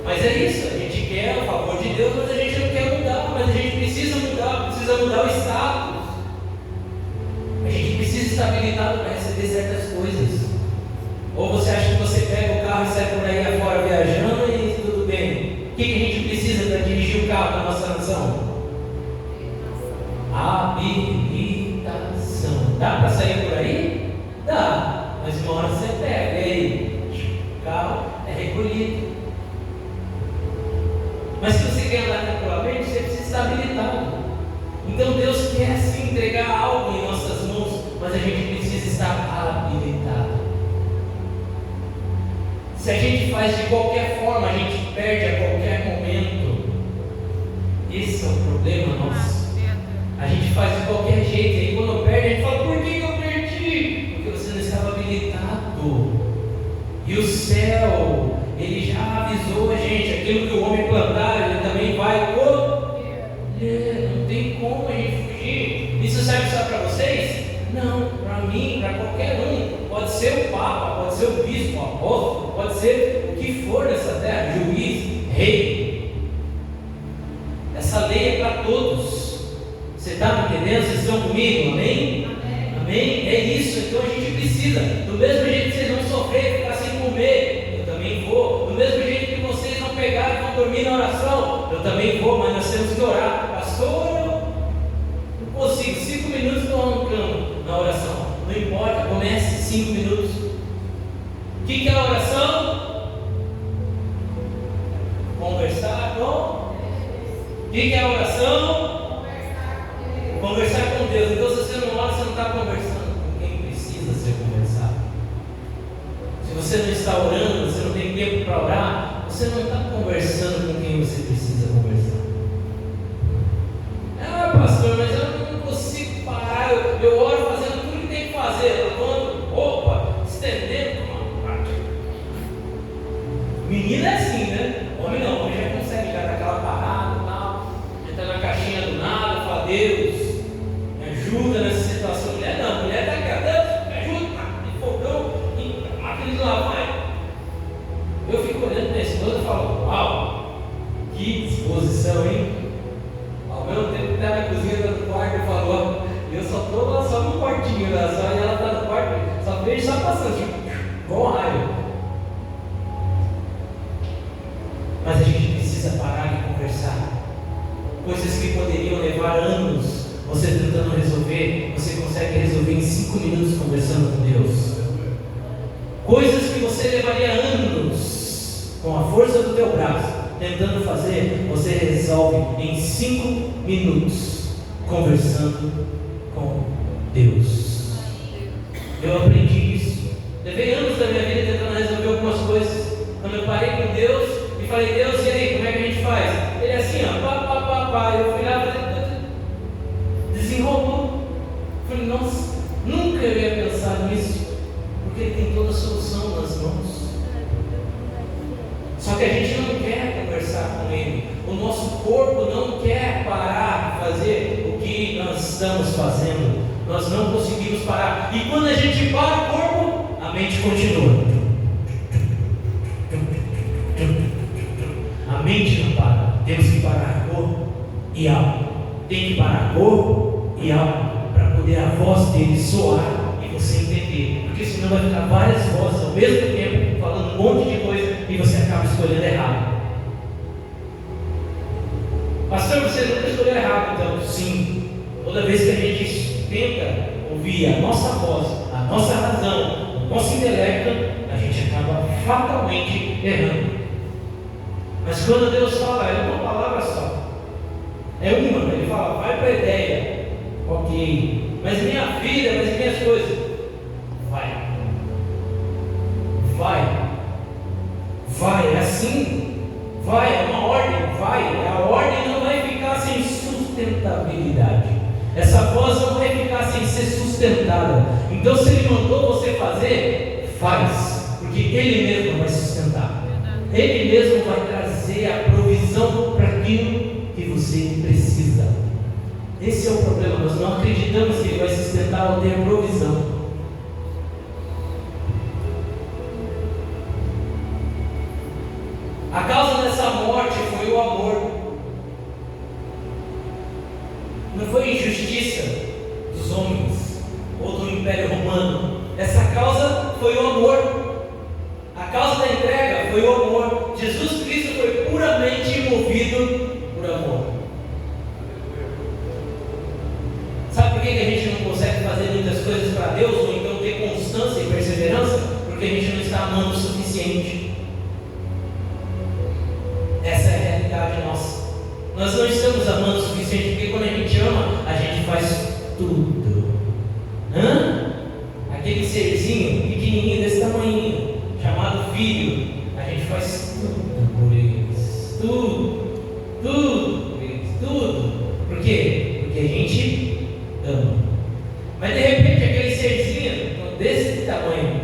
Mas é isso, a gente quer o favor de Deus, mas a gente não quer mudar, mas a gente precisa mudar o status. A gente precisa estar habilitado para receber certas coisas. Ou você acha que você pega o carro e sai por aí afora viajando e tudo bem? O que a gente precisa para dirigir o carro na nossa nação? Habilitação. Dá para sair por aí? Dá, mas uma hora você pega, e aí? O carro é recolhido. Mas se você quer andar tranquilamente, você precisa estar habilitado. Então Deus quer sim entregar algo em nossas mãos, mas a gente precisa estar habilitado. Se a gente faz de qualquer forma, a gente perde a qualquer momento. Esse é o problema nosso. A gente faz de qualquer jeito, e aí quando perde, a gente fala: por que eu perdi? Porque você não estava habilitado. E o céu, ele já avisou a gente: aquilo que o homem plantar, ele também vai colher. Não tem como a gente fugir. Isso serve só para vocês? Não, para mim, para qualquer um. Pode ser o Papa, pode ser o bispo, o apóstolo, pode ser o que for nessa terra, juiz, rei. Essa lei é para todos. Você está me entendendo? Vocês estão comigo? Amém? Amém? É isso. Então a gente precisa. Do mesmo jeito que vocês vão sofrer, ficar sem comer, eu também vou. Do mesmo jeito que vocês vão pegar e vão dormir na oração, eu também vou, mas nós temos que orar. Pastor, eu não consigo, 5 minutos estou arrancando na oração. Não importa, comece 5 minutos. O que é a oração? Conversar com? O que é a oração? Conversar com Deus. Então se você não ora, você não está conversando com quem precisa ser conversado. Se você não está orando, você não tem tempo para orar, você não está conversando com quem você precisa conversar. Ah, pastor, mas eu não consigo parar, eu oro fazendo tudo que tem que fazer, levando roupa, estendendo. Menina é assim, né? Homem não, homem já consegue, já dá aquela parada e tal, entra na caixinha do nada, fala: Deus, me ajuda nessa situação. Mulher não, mulher tá aqui: Deus, me ajuda, em fogão, em máquina de lavar. Eu fico olhando minha esposa e falo: uau, que disposição, hein? Ao mesmo tempo que está na cozinha, está no quarto, eu falo: eu só estou lá só no quartinho, né? Só e ela está no quarto, só vejo só passando, tipo, igual um raio. Mas a gente precisa parar e conversar. Coisas que poderiam levar anos você tentando resolver, você consegue resolver em 5 minutos conversando com Deus. Coisas que você levaria anos com a força do teu braço tentando fazer, você resolve em 5 minutos conversando com Deus. Eu aprendi isso. Levei anos da minha vida tentando resolver algumas coisas. Quando eu parei com Deus e falei: Deus, e aí, como é que a gente faz? Ele é assim, ó, pá. Eu fui lá, desenrolou. Falei: nossa, nunca eu ia pensar nisso, porque Ele tem toda a solução nas mãos. Só que a gente não quer conversar com Ele. O nosso corpo não quer parar de fazer o que nós estamos fazendo. Nós não conseguimos parar. E quando a gente para o corpo, a mente continua. A mente não para. Temos que parar corpo e alma. Tem que parar corpo e alma para poder a voz dele soar e você entender. Porque senão vai ficar várias vozes ao mesmo tempo falando um monte de coisa e você acaba escolhendo errado. Pastor, você nunca escolheu errado, então? Sim. Toda vez que a gente tenta ouvir a nossa voz, a nossa razão, o fatalmente errando. Mas quando Deus fala, é uma palavra só, é uma, Ele fala, vai para a ideia, ok, mas minha vida, mas minhas coisas, vai, é assim, vai, é uma ordem, vai, a ordem não vai ficar sem sustentabilidade, essa voz não vai ficar sem ser sustentada. Então se Ele mandou você fazer, faz, porque Ele mesmo vai sustentar, Ele mesmo vai trazer a provisão para aquilo que você precisa. Esse é o problema, nós não acreditamos que Ele vai sustentar ou ter a provisão. A causa dessa morte foi o amor, não foi injustiça dos homens ou do Império Romano. Essa causa foi o amor, a causa da entrega foi o amor. Jesus Cristo foi puramente movido por amor. Sabe por que a gente não consegue fazer muitas coisas para Deus, ou então ter constância e perseverança? Porque a gente não está amando o suficiente. Essa é a realidade nossa. Nós não estamos amando o suficiente, porque quando a gente ama, a gente faz tudo. Aquele serzinho pequenininho desse tamanho, chamado filho, a gente faz tudo por eles. Tudo por eles. Tudo. Por quê? Porque a gente ama. Mas de repente aquele serzinho desse tamanho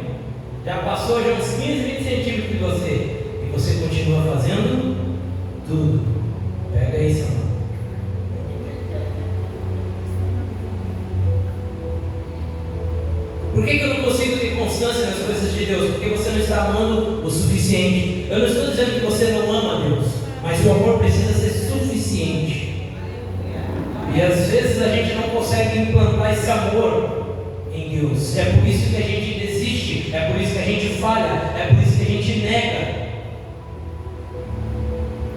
já passou já uns 15, 20 centímetros de você, e você continua fazendo tudo. Pega isso, mano. Por que eu não consigo ter constância nas coisas de Deus? Porque você não está amando o suficiente. Eu não estou dizendo que você não ama Deus, mas o amor precisa ser suficiente. E às vezes a gente não consegue implantar esse amor em Deus. É por isso que a gente desiste, é por isso que a gente falha, é por isso que a gente nega.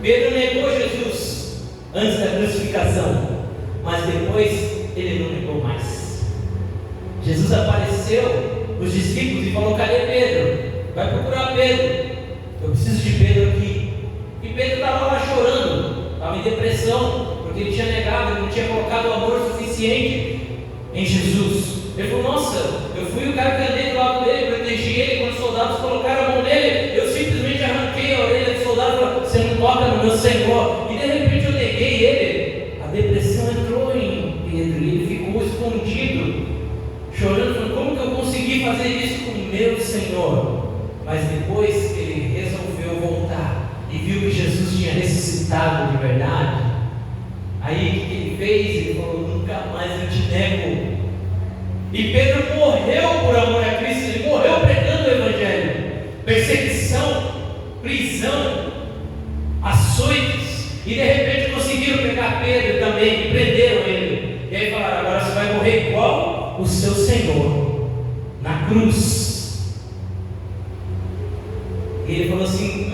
Pedro negou Jesus antes da crucificação, mas depois ele não negou mais. Jesus apareceu para os discípulos e falou: cadê Pedro? Vai procurar Pedro, eu preciso de Pedro aqui. E Pedro estava lá chorando, estava em depressão, porque ele tinha negado, ele não tinha colocado o amor suficiente em Jesus. Ele falou: nossa, eu fui o cara que andei do lado dele, protegi ele. Quando os soldados colocaram a mão nele, eu simplesmente arranquei a orelha do soldado e falei: você não toca no meu Senhor. E de repente eu neguei ele. A depressão entrou em Pedro e ele ficou escondido, chorando, falando: como que eu consegui fazer isso com o meu Senhor? Mas depois ele resolveu voltar e viu que Jesus tinha ressuscitado de verdade. Aí o que ele fez? Ele falou: nunca mais eu te nego. E Pedro morreu por amor a Cristo, ele morreu pregando o Evangelho. Perseguição, prisão, açoites, e de repente conseguiram pegar Pedro também, e prenderam ele. E aí falaram: agora você vai morrer igual o seu Senhor, na cruz. E ele falou assim: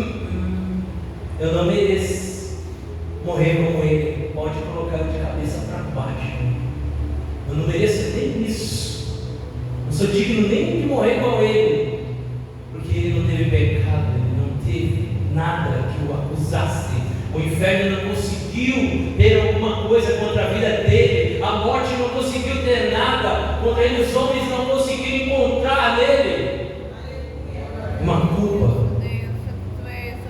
eu não mereço morrer como ele, pode colocar de cabeça para baixo, eu não mereço nem isso. Não sou digno nem de morrer igual ele, porque ele não teve pecado, ele não teve nada que o acusasse. O inferno não conseguiu ter alguma coisa contra a vida dele, a morte não conseguiu ter nada contra ele, os homens não conseguiram encontrar nele uma culpa.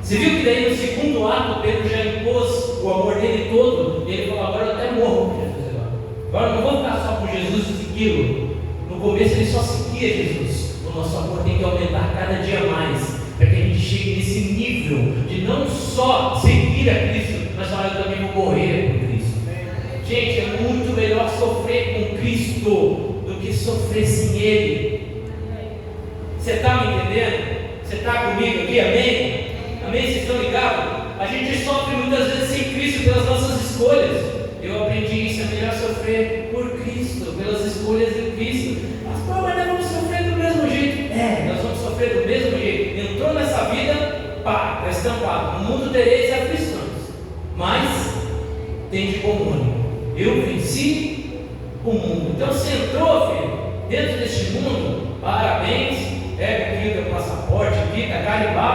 Você viu que daí no segundo ato Pedro já impôs o amor dele todo, e ele falou: agora eu até morro por Jesus, agora eu não vou ficar só por Jesus e segui-lo. No começo ele só seguia Jesus. O nosso amor tem que aumentar cada dia mais, para que a gente chegue nesse nível de não só seguir a Cristo, mas falar: eu também vou morrer por Cristo. Gente, é muito melhor sofrer com Cristo do que sofrer sem Ele. Você está me entendendo? Você está comigo aqui? Amém? Amém? Vocês estão ligados? A gente sofre muitas vezes sem Cristo pelas nossas escolhas. Eu aprendi isso: é melhor sofrer por Cristo, pelas escolhas de Cristo. Mas nós vamos sofrer do mesmo jeito. Nós vamos sofrer do mesmo jeito. Entrou nessa vida, pá, está estampado: no mundo tereis aflições, mas tem de bom ânimo, eu venci o mundo. Então você entrou, filho, dentro deste mundo, parabéns, pega aqui o teu passaporte aqui, tá cá embaixo.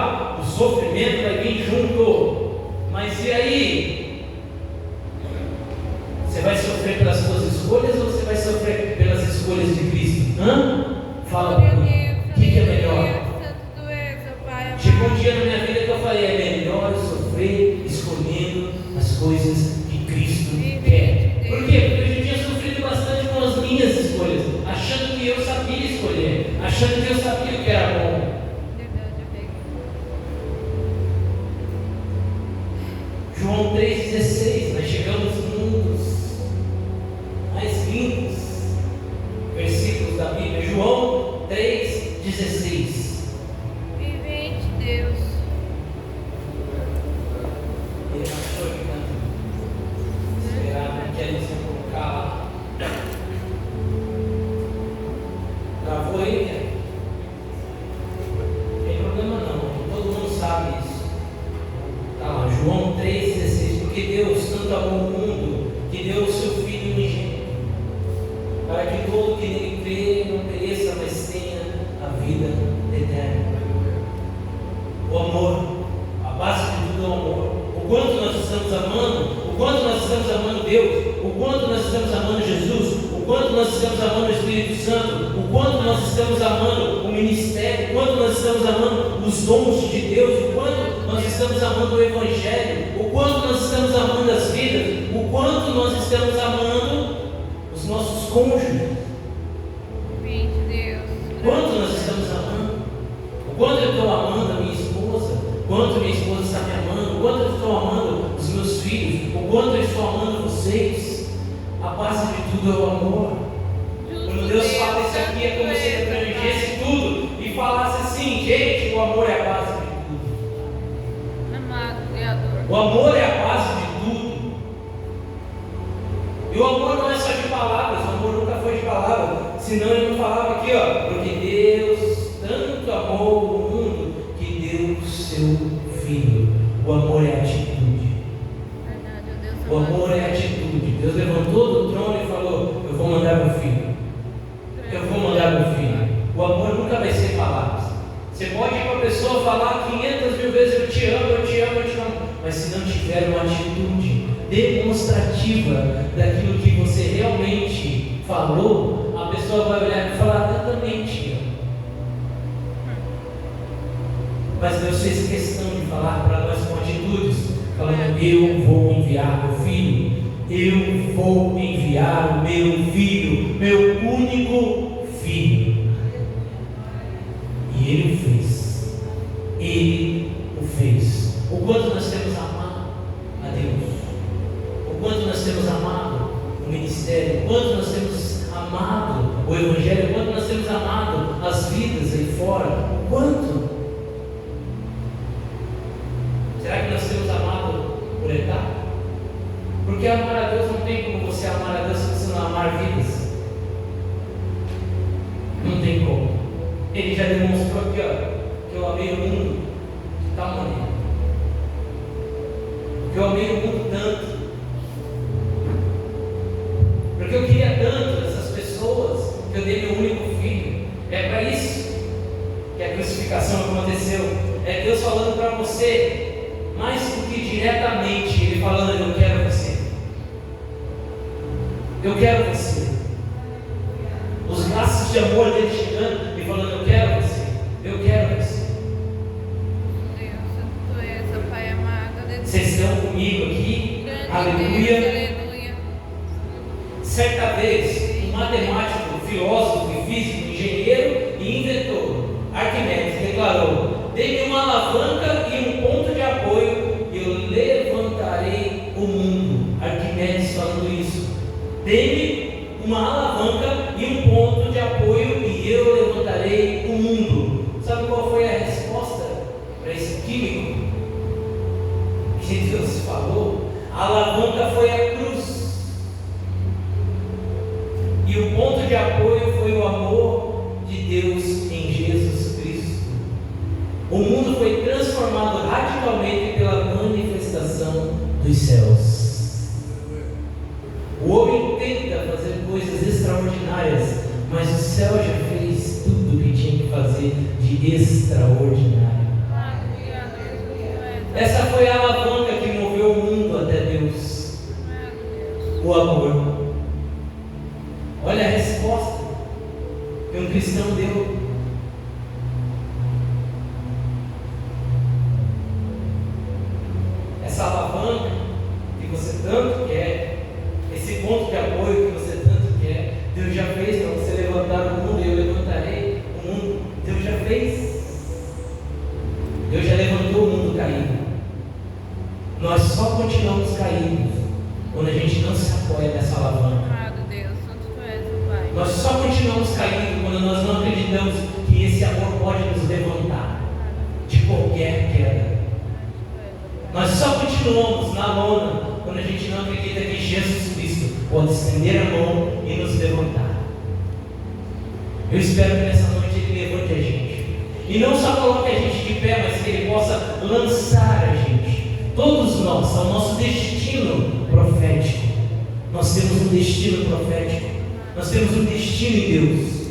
sofrimento vai vir junto. Mas e aí? Você vai sofrer pelas suas escolhas ou você vai sofrer pelas escolhas de Cristo? Fala para mim. O que é melhor? Chegou um dia na minha vida que eu falei, é melhor eu sofrer escolhendo as coisas que Cristo quer. Por quê? Porque eu já tinha sofrido bastante com as minhas escolhas, achando que eu sabia escolher, achando que eu sabia o que era bom. João 3,16, nós chegamos num dos mais lindos versículos da Bíblia. João 3,16. Vivente Deus. Ele achou que não esperava que ele se colocar lá. Travou ele? Não tem problema não, todo mundo sabe isso. Tá lá, João 3,16. Porque Deus tanto amou o mundo que deu o seu Filho unigênito, para que todo que nele crê não pereça, mas tenha a vida eterna. O amor, a base de tudo é o amor. O quanto nós estamos amando, o quanto nós estamos amando Deus, o quanto nós estamos amando Jesus, o quanto nós estamos amando o Espírito Santo, o quanto nós estamos amando o ministério, o quanto nós estamos amando os dons de Deus, o quanto nós estamos amando o Evangelho, o quanto nós estamos amando as vidas, o quanto nós estamos amando os nossos cônjuges, Vivente Deus. o quanto nós estamos amando, o quanto eu estou amando a minha esposa, o quanto minha esposa está me amando, o quanto eu estou amando os meus filhos, o quanto eu estou amando vocês. A base de tudo é o amor. Quando Deus fala isso aqui, é como se ele abrangesse tudo e falasse assim: gente, o amor é a base de tudo. Amado Criador. O amor é a base de tudo. E o amor não é só de palavras, o amor nunca foi de palavras. Senão ele não falava aqui, porque Deus tanto amou o mundo que deu o seu Filho. O amor é atitude. Verdade, ó Deus. O amor é atitude. Deus levantou do trono e falou: eu vou mandar meu filho. Eu vou mandar meu filho. O amor nunca vai ser palavras. Você pode ir para a pessoa falar 500 mil vezes: eu te amo, eu te amo, eu te amo. Mas se não tiver uma atitude demonstrativa daquilo que você realmente falou, a pessoa vai olhar e falar: eu também te amo. Mas Deus fez questão de falar para nós com atitudes, falando: eu vou enviar meu filho. Eu vou enviar o meu filho, meu único filho. E ele o fez. Ele o fez. O quanto nós temos amado a Deus, o quanto nós temos amado o ministério, o quanto nós temos amado o Evangelho, o quanto nós temos amado as vidas aí fora, o quanto. Será que nós temos amado por etapa? Porque amar a Deus não tem como você amar a Deus se você não amar vidas. Não tem como. Ele já demonstrou aqui, que eu amei o mundo de tal maneira. Que eu amei o mundo tanto. Porque eu queria tanto essas pessoas que eu dei meu único filho. É para isso que a crucificação aconteceu. É Deus falando para você, mais do que diretamente, Ele falando: eu quero você. Eu quero você. Os laços de amor dele chegando e falando: eu quero você. Eu quero você. Deus, tu és, ó Pai amado. Vocês estão comigo aqui? Aleluia. Aleluia. Certa vez, um matemático, filósofo, físico, engenheiro e inventor, Arquimedes, declarou: dê-me uma alavanca e um ponto de apoio e eu levantarei o mundo. Arquimedes falando isso. Dê-me uma alavanca e um ponto de apoio e eu levantarei o mundo. Sabe qual foi a resposta para esse químico que Deus falou? A alavanca foi a cruz e o ponto de apoio foi o amor de Deus em Jesus Cristo. O mundo foi transformado radicalmente pela manifestação dos céus. O homem tenta fazer coisas extraordinárias, mas o céu já fez tudo o que tinha que fazer de extraordinário. Essa foi a alavanca que moveu o mundo até Deus. O amor. Olha a resposta que um cristão deu. Essa alavanca que você tanto quer, esse ponto de apoio que você tanto quer, Deus já fez para você levantar o mundo. Eu levantarei o mundo. Deus já fez. Deus já levantou o mundo caído. Nós só continuamos caídos quando a gente não se apoia nessa alavanca. Nós só continuamos caindo quando nós não acreditamos que esse amor pode nos levantar de qualquer queda. Nós só continuamos na lona quando a gente não acredita que Jesus Cristo pode estender a mão e nos levantar. Eu espero que nessa noite Ele levante a gente. E não só coloque a gente de pé, mas que Ele possa lançar a gente. Todos nós, ao nosso destino profético. Nós temos um destino profético. Nós temos um destino em Deus.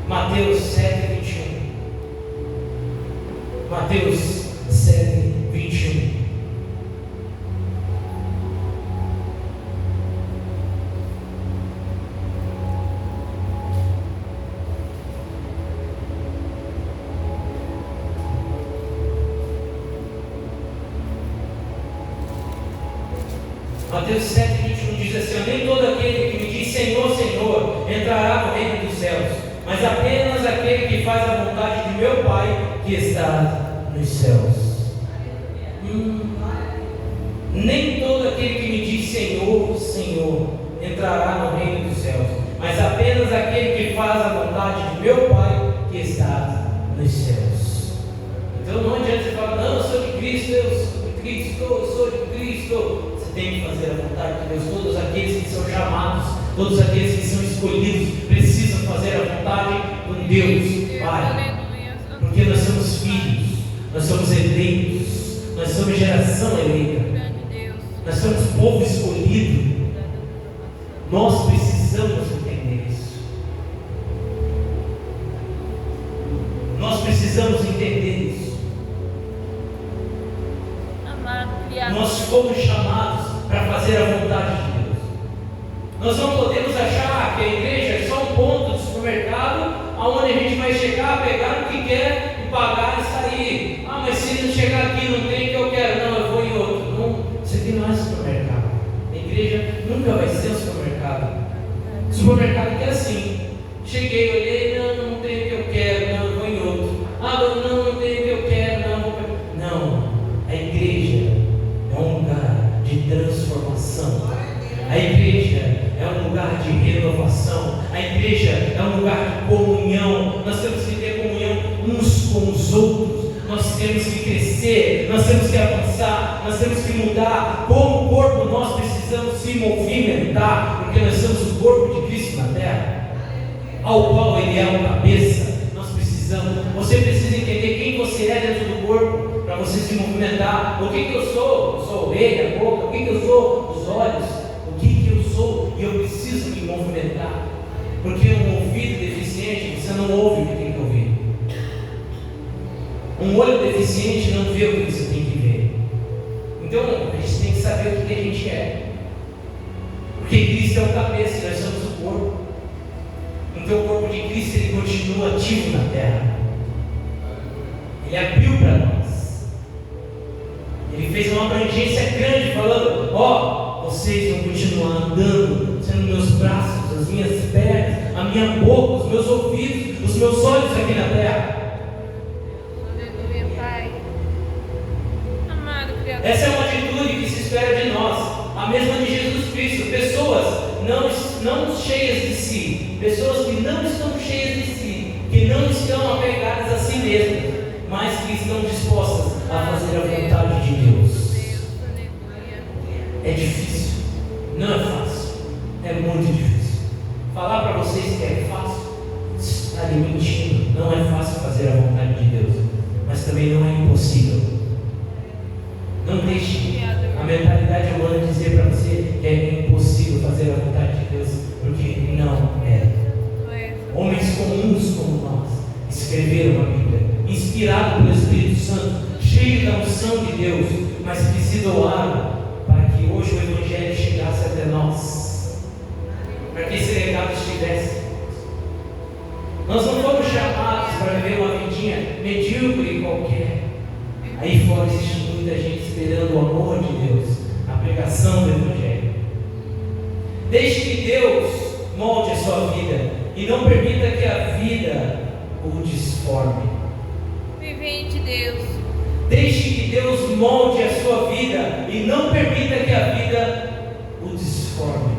Mateus 7:21. Mateus 7:21. Mateus 7:21 diz assim: nem todo aquele que me diz Senhor, Senhor, entrará no reino dos céus, mas apenas aquele que faz a vontade de meu Pai que está nos céus. Nem todo aquele que me diz Senhor, Senhor, entrará no reino dos céus, mas apenas aquele que faz a vontade de meu Pai que está nos céus. Então não adianta você falar, não, eu sou de Cristo, eu sou de Cristo, eu sou de Cristo. Tem que fazer a vontade de Deus. Todos aqueles que são chamados, todos aqueles que são escolhidos, precisam fazer a vontade de Deus Pai, porque nós somos filhos, nós somos eleitos, nós somos geração eleita, nós somos povo escolhido. Nós precisamos entender isso. Nós precisamos entender isso. Nós fomos chamados para fazer a vontade de Deus. Nós não podemos achar que a igreja é só um ponto de supermercado aonde a gente vai chegar, pegar o que quer e pagar e sair. Ah, mas se não chegar aqui não tem o que eu quero, não, eu vou em outro. Não, isso aqui não é supermercado. A igreja nunca vai ser um supermercado. Supermercado que é assim: cheguei, olhei, não tem o que eu quero, não, eu vou em outro. Ah, não tem o que eu quero, não, não. A igreja é um lugar de transformação. A igreja é um lugar de renovação. A igreja é um lugar de comunhão. Nós temos que ter comunhão uns com os outros. Nós temos que crescer, nós temos que avançar, nós temos que mudar. Como corpo nós precisamos se movimentar, porque nós somos o corpo de Cristo na terra, ao qual Ele é o cabeça. Nós precisamos. Você precisa entender quem você é dentro do corpo, para você se movimentar. O que eu sou? Eu sou a orelha, a boca. O que eu sou? Os olhos. O que eu sou? E eu preciso me movimentar. Porque um ouvido deficiente, você não ouve o que tem que ouvir. Um olho deficiente não vê o que você tem que ver. Então a gente tem que saber o que a gente é. Porque Cristo é o cabeça e nós somos o corpo. Então o corpo de Cristo ele continua ativo na terra. Ele abriu para nós. Ele fez uma abrangência grande, falando: ó, vocês vão continuar andando, sendo meus braços, as minhas pernas, a minha boca, os meus ouvidos, os meus olhos aqui na terra. Aleluia, Pai. Amado Criador. Essa é uma atitude que se espera de nós, a mesma de Jesus Cristo. Pessoas não cheias de si, pessoas que não estão cheias de si, que não estão apegadas a si mesmas, mas que estão dispostas a fazer a vontade de Deus. É difícil, não é fácil, é muito difícil. Falar para vocês que é fácil, está lhe mentindo. Não é fácil fazer a vontade de Deus, mas também não é impossível. Não deixe a mentalidade humana dizer para você que é impossível fazer a vontade de Deus. escreveram a Bíblia, inspirado pelo Espírito Santo, cheio da unção de Deus, mas que se doaram para que hoje o Evangelho chegasse até nós, para que esse legado estivesse. Nós não fomos chamados para viver uma vidinha medíocre e qualquer. Aí fora existe muita gente esperando o amor de Deus, a pregação do Evangelho. Deixe que Deus molde a sua vida e não permita que a vida o desforme. Vivente Deus. Deixe que Deus molde a sua vida e não permita que a vida o desforme.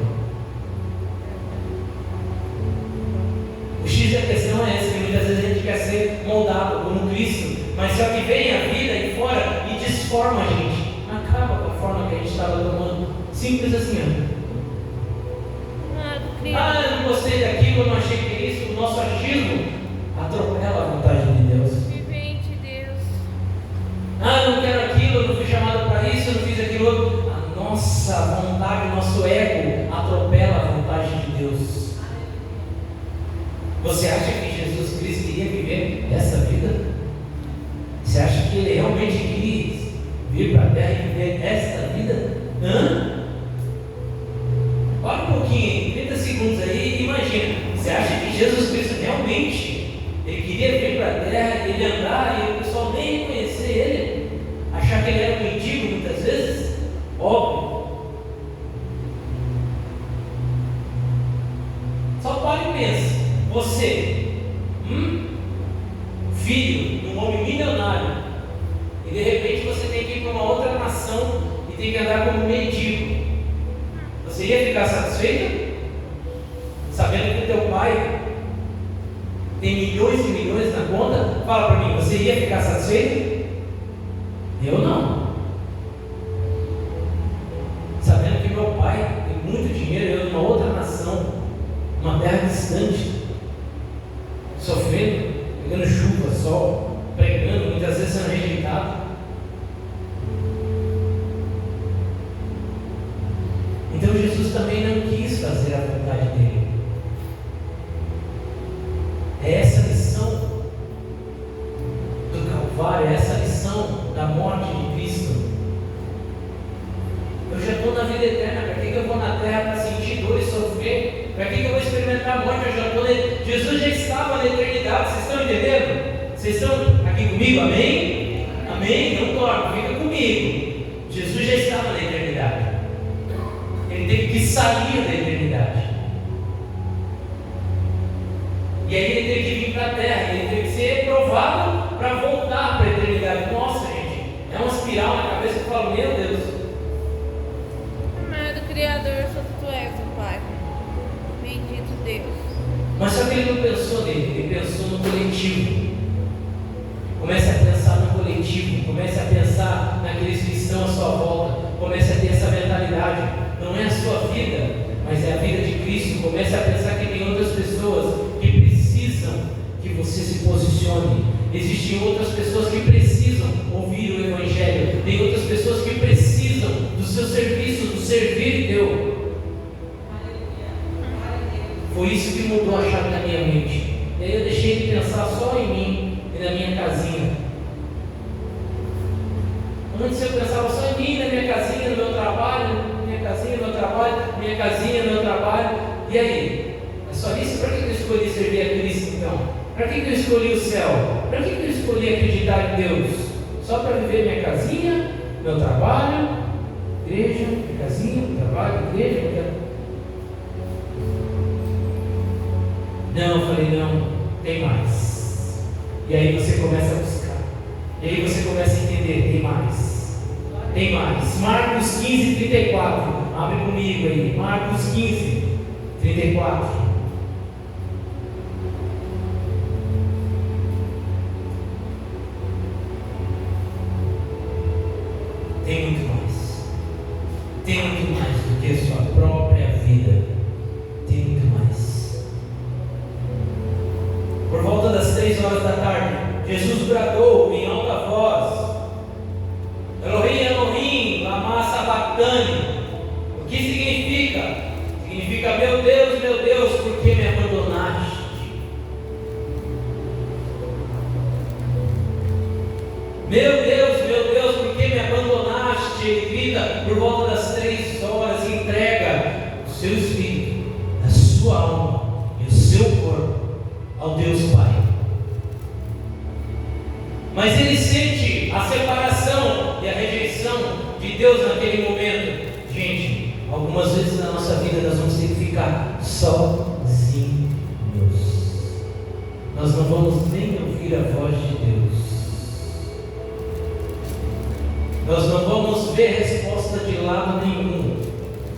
O X da questão é essa, que muitas vezes a gente quer ser moldado como Cristo, mas só que vem a vida aí fora e desforma a gente, acaba com a forma que a gente estava tomando. Simples assim, eu não gostei daquilo, eu não achei que é isso. O nosso achismo atropela a vontade de Deus. Vivente Deus. Eu não quero aquilo, eu não fui chamado para isso, eu não fiz aquilo outro. A nossa vontade, o nosso ego atropela a vontade de Deus. Você acha que Jesus Cristo queria viver essa vida? Você acha que Ele realmente quis vir para a terra e viver esta vida? Olha um pouquinho, 30 segundos aí, imagina. Você acha que Jesus Cristo realmente Ele queria vir para a terra, Ele andar e o pessoal nem reconhecer Ele? Achar que Ele era um mendigo muitas vezes? Óbvio. Só para e pensa. Você, filho de um homem milionário, e de repente você tem que ir para uma outra nação e tem que andar como mendigo. Você ia ficar satisfeito? Sabendo que teu pai tem milhões e milhões na conta? Fala para mim, você ia ficar satisfeito? Eu não. Sabendo que meu pai tem muito dinheiro, eu numa outra nação, numa terra distante, sofrendo, pegando chuva, sol, pregando, muitas vezes sendo rejeitado. Então Jesus também não quis fazer a vontade dele. É essa lição do Calvário, é essa lição da morte de Cristo. Eu já estou na vida eterna, para que eu vou na terra para sentir dor e sofrer? Para que eu vou experimentar a morte? Eu já estou Jesus já estava na eternidade, vocês estão entendendo? Vocês estão aqui comigo? Amém? Amém? Não dorme, fica comigo. Jesus já estava na eternidade. Ele teve que sair da eternidade. E aí ele teve que vir para a terra, ele teve que ser provado para voltar para a eternidade. Nossa, gente, é uma espiral na cabeça que eu falo, meu Deus. Amado Criador, santo tu és, ó Pai. Bendito Deus. Mas só que ele não pensou nele, ele pensou no coletivo. Comece a pensar no coletivo, comece a pensar naqueles que estão à sua volta, comece a ter essa mentalidade. Não é a sua vida, mas é a vida de Cristo. Comece a pensar que tem outras pessoas que precisam que você se posicione. Existem outras pessoas que precisam ouvir o Evangelho. Tem outras pessoas que precisam do seu serviço, do servir teu. Foi isso que mudou a chave da minha mente. E aí eu deixei de pensar só em mim e na minha casinha. Antes eu pensava só em mim, na minha casinha, no meu trabalho, minha casinha, meu trabalho, minha casinha, meu trabalho. E aí? É só isso? Para que eu escolhi servir a Cristo então? Para que eu escolhi o céu? Para que eu escolhi acreditar em Deus? Só para viver minha casinha, meu trabalho, igreja, minha casinha, meu trabalho, igreja, minha... Não, eu falei, não, tem mais. E aí você começa a buscar. E aí você começa a entender, tem mais. Tem mais. Marcos 15, 34. Abre comigo aí. Marcos 15, 34. Tem muito mais. Tem muito mais do que a sua própria vida. Tem muito mais. Por volta das 3 horas da tarde, Jesus bradou em alta voz: Elohim, Elohim, lama sabachthani. O que significa? Significa: meu Deus, por que me abandonaste? vida por volta das 3 horas e entrega o seu espírito, a sua alma e o seu corpo ao Deus Pai. Mas ele sente a separação e a rejeição de Deus naquele momento. Gente, algumas vezes na nossa vida nós vamos ter que ficar sozinhos. Nós não vamos nem ouvir a voz de Deus. Nós não vamos ver resposta de lado nenhum.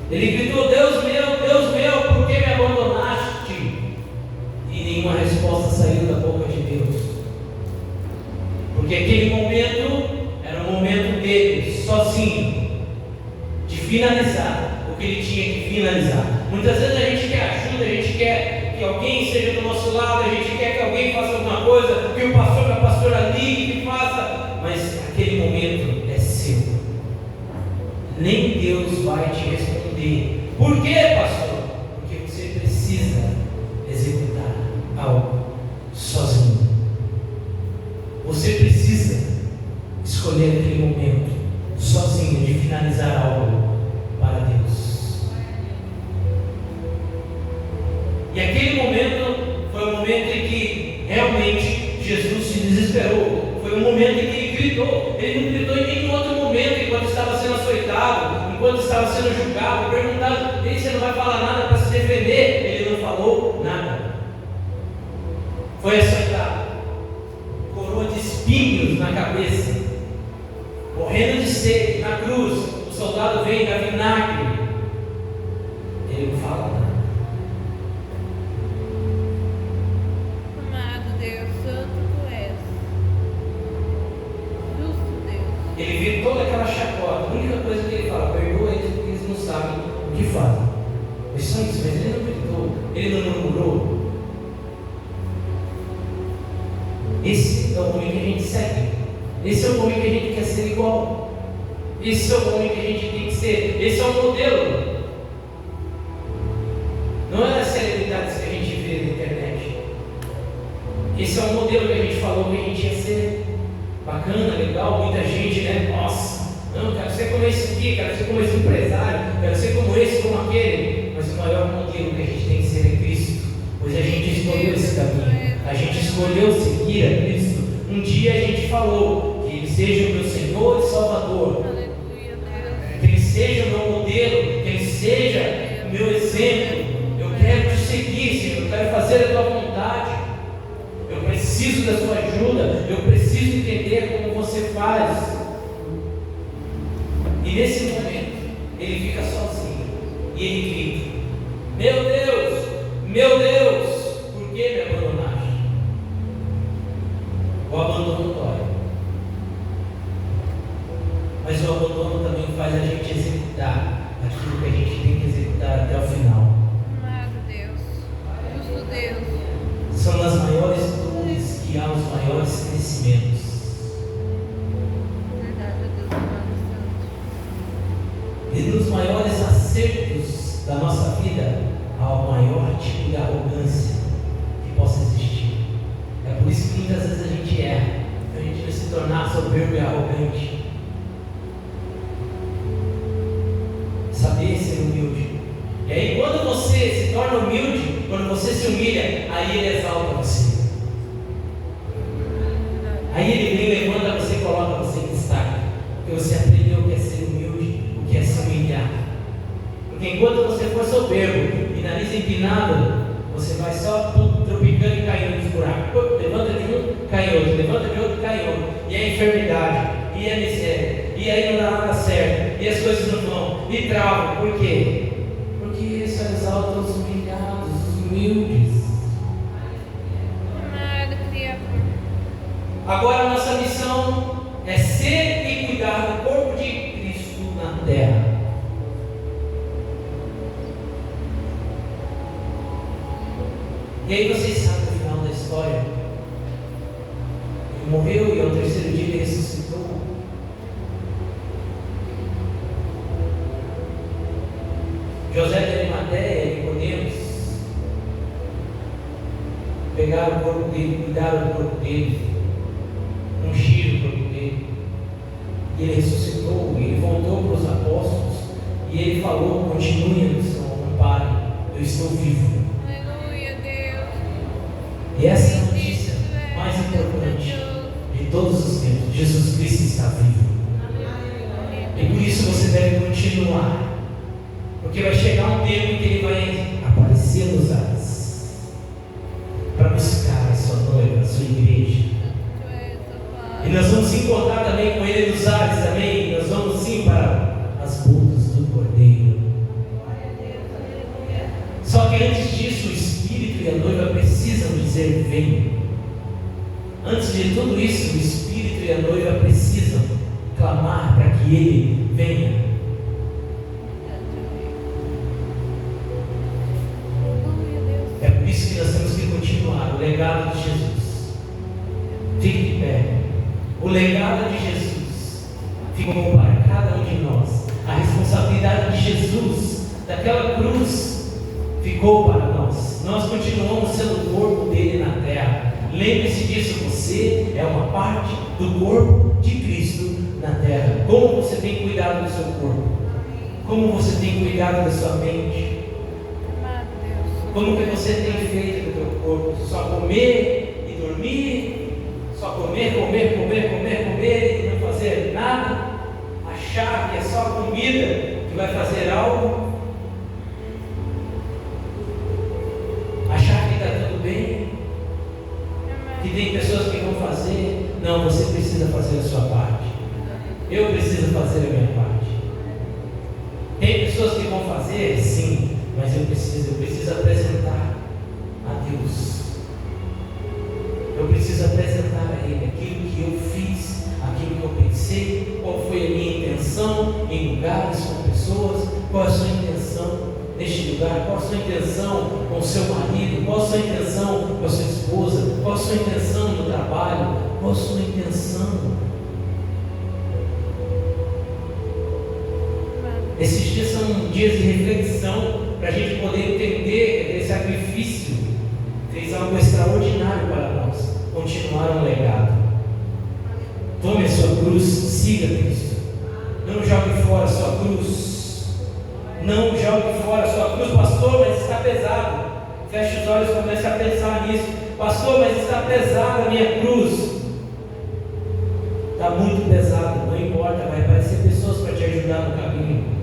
Ele gritou: Deus meu, por que me abandonaste? E nenhuma resposta saiu da boca de Deus. Porque aquele momento era o momento dele, sozinho, de finalizar o que ele tinha que finalizar. Muitas vezes a gente quer ajuda, a gente quer que alguém esteja do nosso lado, a gente quer que alguém faça alguma coisa, que o pastor, que a pastora ligue, que faça, mas aquele momento é seu. Nem Deus vai te responder. Por quê, pastor? Porque você precisa executar algo sozinho. Você precisa escolher aquele momento sozinho de finalizar algo para Deus. E aquele momento foi o momento em que realmente Jesus se desesperou. Foi o momento em que ele gritou. Ele não gritou em nenhum outro momento, enquanto estava sendo açoitado, enquanto estava sendo julgado, perguntado: "Ei, você não vai falar nada para se defender?" Ele não falou nada. Foi açoitado, coroa de espinhos na cabeça, morrendo de sede na cruz. O soldado vem da vinagre. Ele não fala nada. Amado Deus, santo tu és. Justo Deus. Ele vê toda aquela chacota. A única coisa que ele fala: perdoa eles porque eles não sabem o que fazem. Mas só isso, mas ele não gritou, ele não murmurou. Esse é o homem que a gente segue. Esse é o homem que a gente quer ser igual. Esse é o homem que a gente tem que ser. Esse é o modelo. Não é as celebridades que a gente vê na internet. Esse é o modelo que a gente falou que a gente ia ser. Bacana, legal, muita gente, né? Nossa, não, quero ser como esse aqui, quero ser como esse empresário, quero ser como esse, como aquele. Mas o maior modelo que a gente tem que ser é Cristo. Pois a gente escolheu esse caminho. A gente escolheu seguir a Cristo. Um dia a gente falou que Ele seja o meu Senhor e Salvador. Aleluia, Deus. Que Ele seja o meu modelo, que Ele seja o meu exemplo. Eu quero te seguir, Senhor, eu quero fazer a tua vontade. Eu preciso da sua ajuda, eu preciso entender como você faz. E nesse momento, ele fica sozinho e ele grita: meu Deus, por que me abandonaste? O abandono dói, mas o abandono também faz a gente executar aquilo que a gente tem que executar até o final. Amado Deus, justo Deus. São nas maiores dores que há os maiores crescimentos. Verdade, Deus, amado santo. E nos maiores acertos da nossa vida há o maior tipo de arrogância que possa existir. É por isso que muitas vezes a gente erra, para a gente não se tornar soberbo e arrogante. Saber ser humilde. E aí quando você se torna humilde, quando você se humilha, aí ele exalta você. Aí ele vem, levanta você e coloca você em destaque. Porque você aprendeu o que é ser humilde, o que é se humilhar. Porque enquanto você for soberbo e nariz empinado, você vai só tropicando e caindo nos buracos. Levanta de um, cai outro, levanta de outro, cai outro. E a enfermidade, e a miséria, e aí não dá nada certo, e as coisas não vão, e travam. Por quê? Porque isso exalta os humilhados, os humildes. Amado Criador. Agora a nossa missão é ser e cuidar do corpo de Cristo na terra. E aí vocês sabem o final da história. Ele morreu e ao terceiro dia ele ressuscitou. José de Arimateia e Nicodemos pegaram o corpo dele, cuidaram do corpo dele, ungiram o corpo dele. E ele ressuscitou, e ele voltou para os apóstolos. continue a missão, não pare. Eu estou vivo. Aleluia, Deus. E essa é a notícia mais importante de todos os tempos. Jesus Cristo está vivo. E por isso você deve continuar. Porque vai chegar um tempo em que Ele vai aparecer nos ares para buscar a sua noiva, a sua igreja. E nós vamos encontrar também com Ele nos ares, amém? Nós vamos sim para as bodas do Cordeiro. Só que antes disso, o Espírito e a noiva precisam dizer: vem. Antes de tudo isso, o Espírito e a noiva precisam clamar para que Ele venha. É por isso que nós temos que continuar o legado de Jesus. Fique de pé. O legado de Jesus ficou para cada um de nós. A responsabilidade de Jesus, daquela cruz, ficou para nós. Nós continuamos sendo o corpo dele na terra. Lembre-se disso, você é uma parte do corpo de Cristo na terra. Como você tem cuidado do seu corpo? Como você tem cuidado da sua mente? Como que você tem feito com o teu corpo? Só comer e dormir? Só comer e não fazer nada? Achar que é só a comida que vai fazer algo? Achar que está tudo bem? Que tem pessoas que vão fazer? Não, você precisa fazer a sua parte. Eu preciso fazer a minha parte. Tem pessoas que vão fazer? Sim, mas eu preciso apresentar a Deus. Eu preciso apresentar a Ele aquilo que eu fiz, aquilo que eu pensei, qual foi a minha intenção em lugares, com pessoas, qual a sua intenção neste lugar, qual a sua intenção com o seu marido, qual a sua intenção com a sua esposa, qual a sua intenção no trabalho, qual a sua intenção. Esses dias são dias de reflexão para a gente poder entender que aquele sacrifício fez algo extraordinário para nós. Continuar um legado. Tome a sua cruz, siga Cristo. Não jogue fora a sua cruz. Não jogue fora a sua cruz. Pastor, mas está pesado. Feche os olhos e comece a pensar nisso. Pastor, mas está pesada a minha cruz. Está muito pesado, não importa, vai aparecer pessoas para te ajudar no caminho.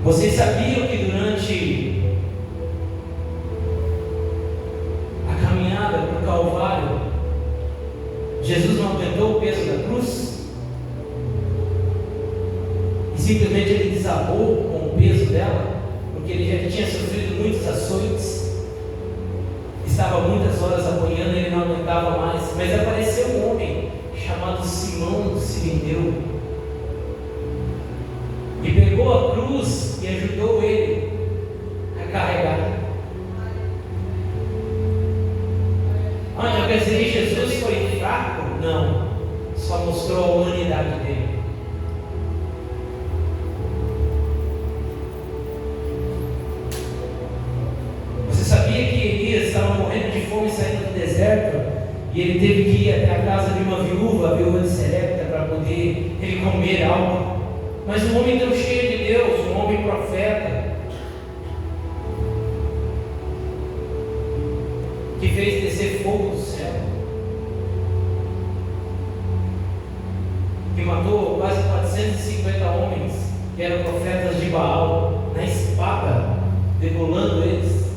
Vocês sabiam que durante a caminhada para o Calvário, Jesus não aguentou o peso da cruz? E simplesmente ele desabou com o peso dela, porque ele já tinha sofrido muitos açoites, estava muitas horas apanhando e ele não aguentava mais. Mas apareceu um homem chamado Simão Sirineu, e pegou a cruz e ajudou ele a carregar. Onde eu pensei que Jesus foi fraco? Não, só mostrou a humanidade dele. Você sabia que Elias estava morrendo de fome saindo do deserto? E ele teve que ir até a casa de uma viúva, a viúva de Serepta, para poder ele comer algo. Mas um homem tão cheio de Deus, um homem profeta, que fez descer fogo do céu, que matou quase 450 homens que eram profetas de Baal, na espada, degolando eles.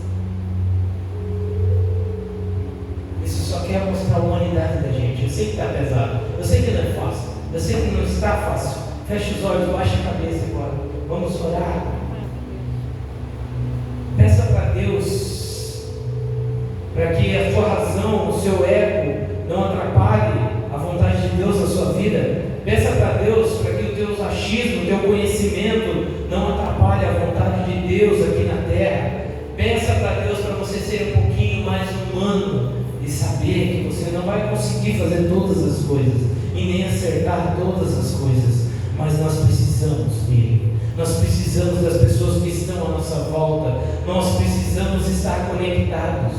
Isso só quer mostrar a humanidade da gente. Eu sei que está pesado, eu sei que não é fácil, eu sei que não está fácil. Feche os olhos, baixe a cabeça agora. Vamos orar. Peça para Deus, para que a sua razão, o seu ego, não atrapalhe a vontade de Deus na sua vida. Peça para Deus para que o teu achismo, o teu conhecimento não atrapalhe a vontade de Deus aqui na terra. Peça para Deus para você ser um pouquinho mais humano e saber que você não vai conseguir fazer todas as coisas e nem acertar todas as coisas. Mas nós precisamos dele, nós precisamos das pessoas que estão à nossa volta, nós precisamos estar conectados.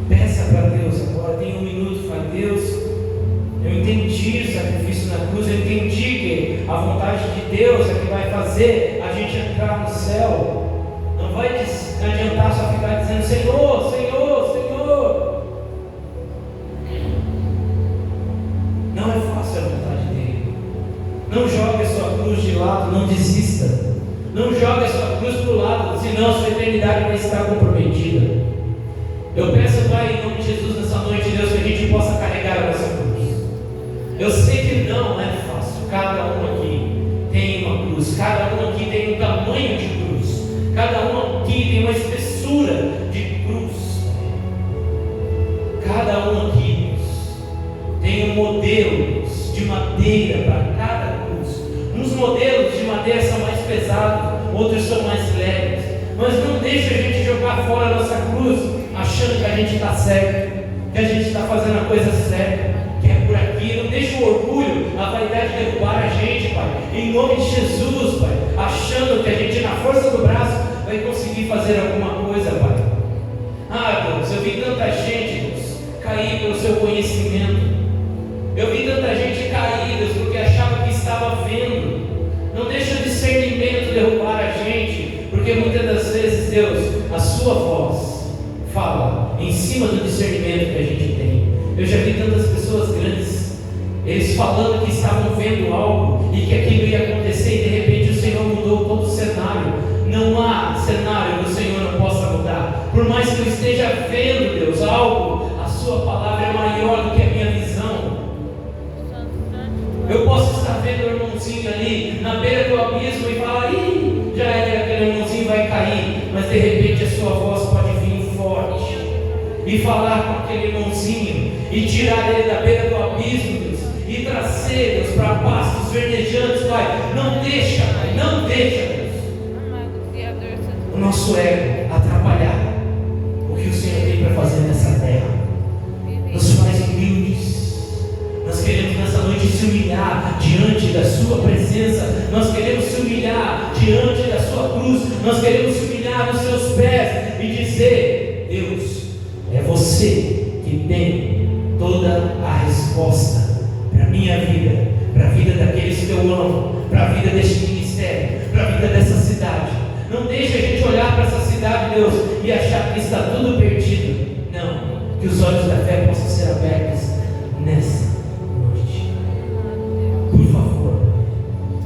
Peça para Deus agora, tem um minuto, fala: Deus, eu entendi o sacrifício na cruz, eu entendi que a vontade de Deus é que vai fazer a gente entrar no céu. Não vai adiantar só ficar dizendo Senhor, Senhor, Senhor. Não é fácil a vontade dele. Não jogue a sua cruz de lado, não desista. Não jogue a sua cruz para o lado, senão a sua eternidade vai estar comprometida. Eu peço, Pai, em nome de Jesus, nessa noite, Deus, que a gente possa carregar a nossa cruz. Eu sei que não é fácil. Cada um aqui tem uma cruz, cada um aqui tem um tamanho de cruz, cada um aqui tem uma espessura de cruz. Cada um aqui, Deus, tem um modelo de madeira para cada cruz. Uns modelos de madeira são mais pesados, outros são mais leves. Mas não deixe a gente jogar fora a nossa cruz achando que a gente está certo, que a gente está fazendo a coisa certa, que é por aqui. Não deixe o orgulho, a vaidade derrubar a gente, Pai, em nome de Jesus, Pai, achando que a gente na força do braço vai conseguir fazer alguma coisa, Pai. Deus, eu vi tanta gente, Deus, cair pelo seu conhecimento. Eu vi tanta gente cair, Deus, porque achava que estava vendo. Não deixa o discernimento derrubar a gente, porque muitas das vezes, Deus, a sua voz fala em cima do discernimento que a gente tem. Eu já vi tantas pessoas grandes, eles falando que estavam vendo algo e que aquilo ia acontecer, e de repente o Senhor mudou todo o cenário. Não há cenário que o Senhor não possa mudar. Por mais que eu esteja vendo, Deus, algo, a sua palavra é maior do que a minha visão. Eu posso estar vendo o irmãozinho ali na beira do abismo e falar: ih, já era, aquele irmãozinho vai cair. Mas de repente a sua voz pode vir forte e falar com aquele irmãozinho e tirar ele da beira do abismo, Deus, e trazer, Deus, para pastos verdejantes, Pai. Não deixa, Pai, não deixa, Deus, o nosso ego atrapalhar o que o Senhor tem para fazer nessa terra. Nos faz humildes. Nós queremos nessa noite se humilhar diante da sua presença. Nós queremos se humilhar diante da sua cruz. Nós queremos se humilhar nos seus pés e dizer: Deus, é você que tem toda a resposta para a minha vida, para a vida daqueles que eu amo, para a vida deste ministério, para a vida dessa cidade. Não deixe a gente olhar para essa cidade, Deus, e achar que está tudo perdido. Não, que os olhos da fé possam ser abertos nessa noite.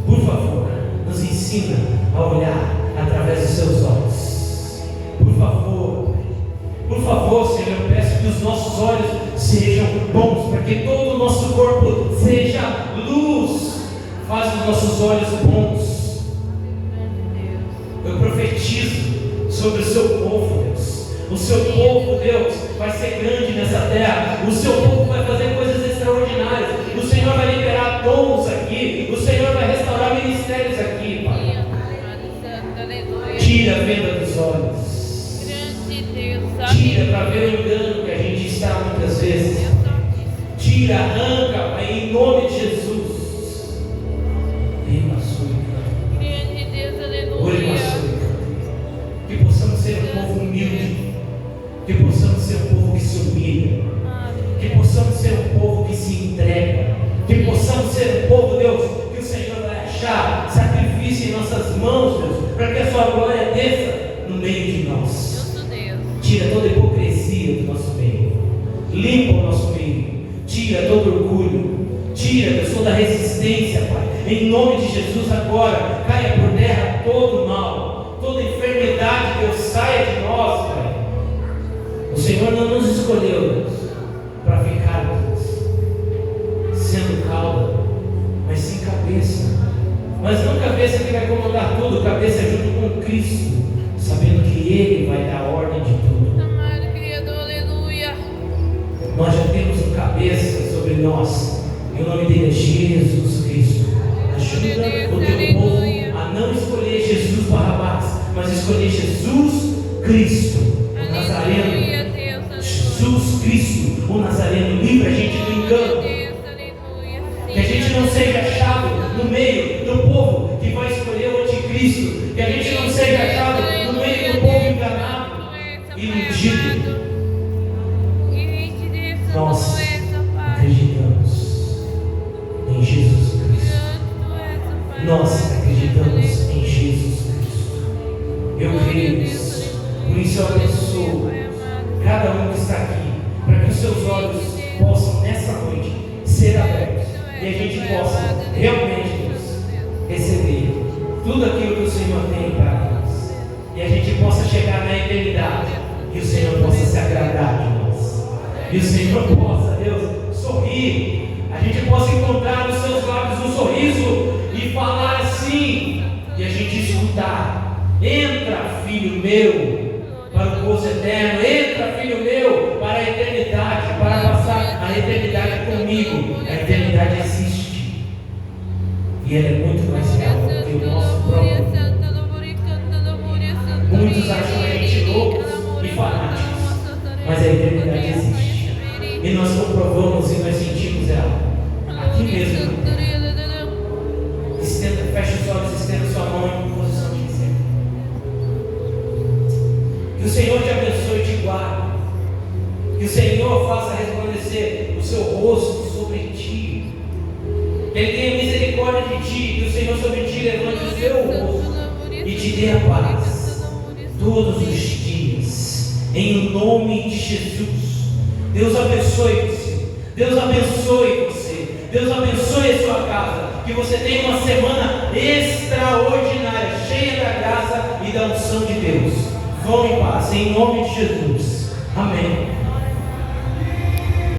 Por favor, nos ensina a olhar através dos seus olhos. Por favor, Senhor, eu peço que os nossos olhos sejam bons, para que todo o nosso corpo seja luz. Faz os nossos olhos bons. Eu profetizo sobre o seu povo, Deus. O seu povo, Deus, vai ser grande nessa terra. O seu povo vai fazer coisas extraordinárias. O Senhor vai liberar dons aqui. O Senhor vai restaurar ministérios aqui, Pai. Tira a venda dos olhos. Tira para ver o engano que a gente está muitas vezes. Tira, arranca, Pai, em nome de Jesus. Que possamos ser um povo humilde, que possamos ser um povo que se humilha, que possamos ser um povo que se entrega, que possamos ser um povo, Deus, que o Senhor vai achar sacrifício em nossas mãos, Deus, para que a sua glória desça no meio de nós. Tira toda a hipocrisia do nosso meio, limpa o nosso meio, tira todo orgulho, tira, Deus, toda resistência, Pai. Em nome de Jesus, agora caia por terra todo o mal, toda enfermidade, Deus, saia de nós, Pai. O Senhor não nos escolheu, Deus, para ficar, Deus, sendo cauda, mas sim cabeça. Mas não cabeça que vai comandar tudo, cabeça junto com Cristo, sabendo que Ele vai dar ordem de tudo. Amado Criador, aleluia. Nós já temos um cabeça sobre nós, e o nome dele é Jesus Cristo. Ajuda o teu povo a não escolher Jesus Barrabás, mas escolher Jesus Cristo, o Nazareno. Jesus Cristo, o Nazareno. Livra a gente do engano. Que a gente não seja achado no meio do povo que vai escolher o anticristo. Que a gente não seja achado no meio do povo enganado, iludido. Nós acreditamos Nós acreditamos em Jesus Cristo. Eu creio nisso. Por isso eu abençoo cada um que está aqui, para que os seus olhos possam nessa noite ser abertos e a gente possa realmente, Deus, receber tudo aquilo que o Senhor tem para nós, e a gente possa chegar na eternidade e o Senhor possa se agradar de nós, e o Senhor possa, Deus, sorrir, a gente possa encontrar nos seus lábios um sorriso e falar assim, e a gente escutar: entra, filho meu, para o gozo eterno, entra, filho meu, para a eternidade, para passar a eternidade comigo. A eternidade existe e ela é muito mais real do que o nosso próprio mundo. Muitos acham a gente loucos e fanáticos, mas a eternidade existe e nós comprovamos e nós sentimos ela aqui mesmo. Feche os olhos, estenda sua mão em posição de receber. Que o Senhor te abençoe e te guarde. Que o Senhor faça resplandecer o seu rosto sobre ti. Que Ele tenha misericórdia de ti. Que o Senhor sobre ti levante o seu rosto e te dê a paz todos os dias, em nome de Jesus. Deus abençoe você. Deus abençoe você. Deus abençoe a sua casa. Que você tenha uma semana extraordinária, cheia da graça e da unção de Deus. Vão em paz, em nome de Jesus. Amém.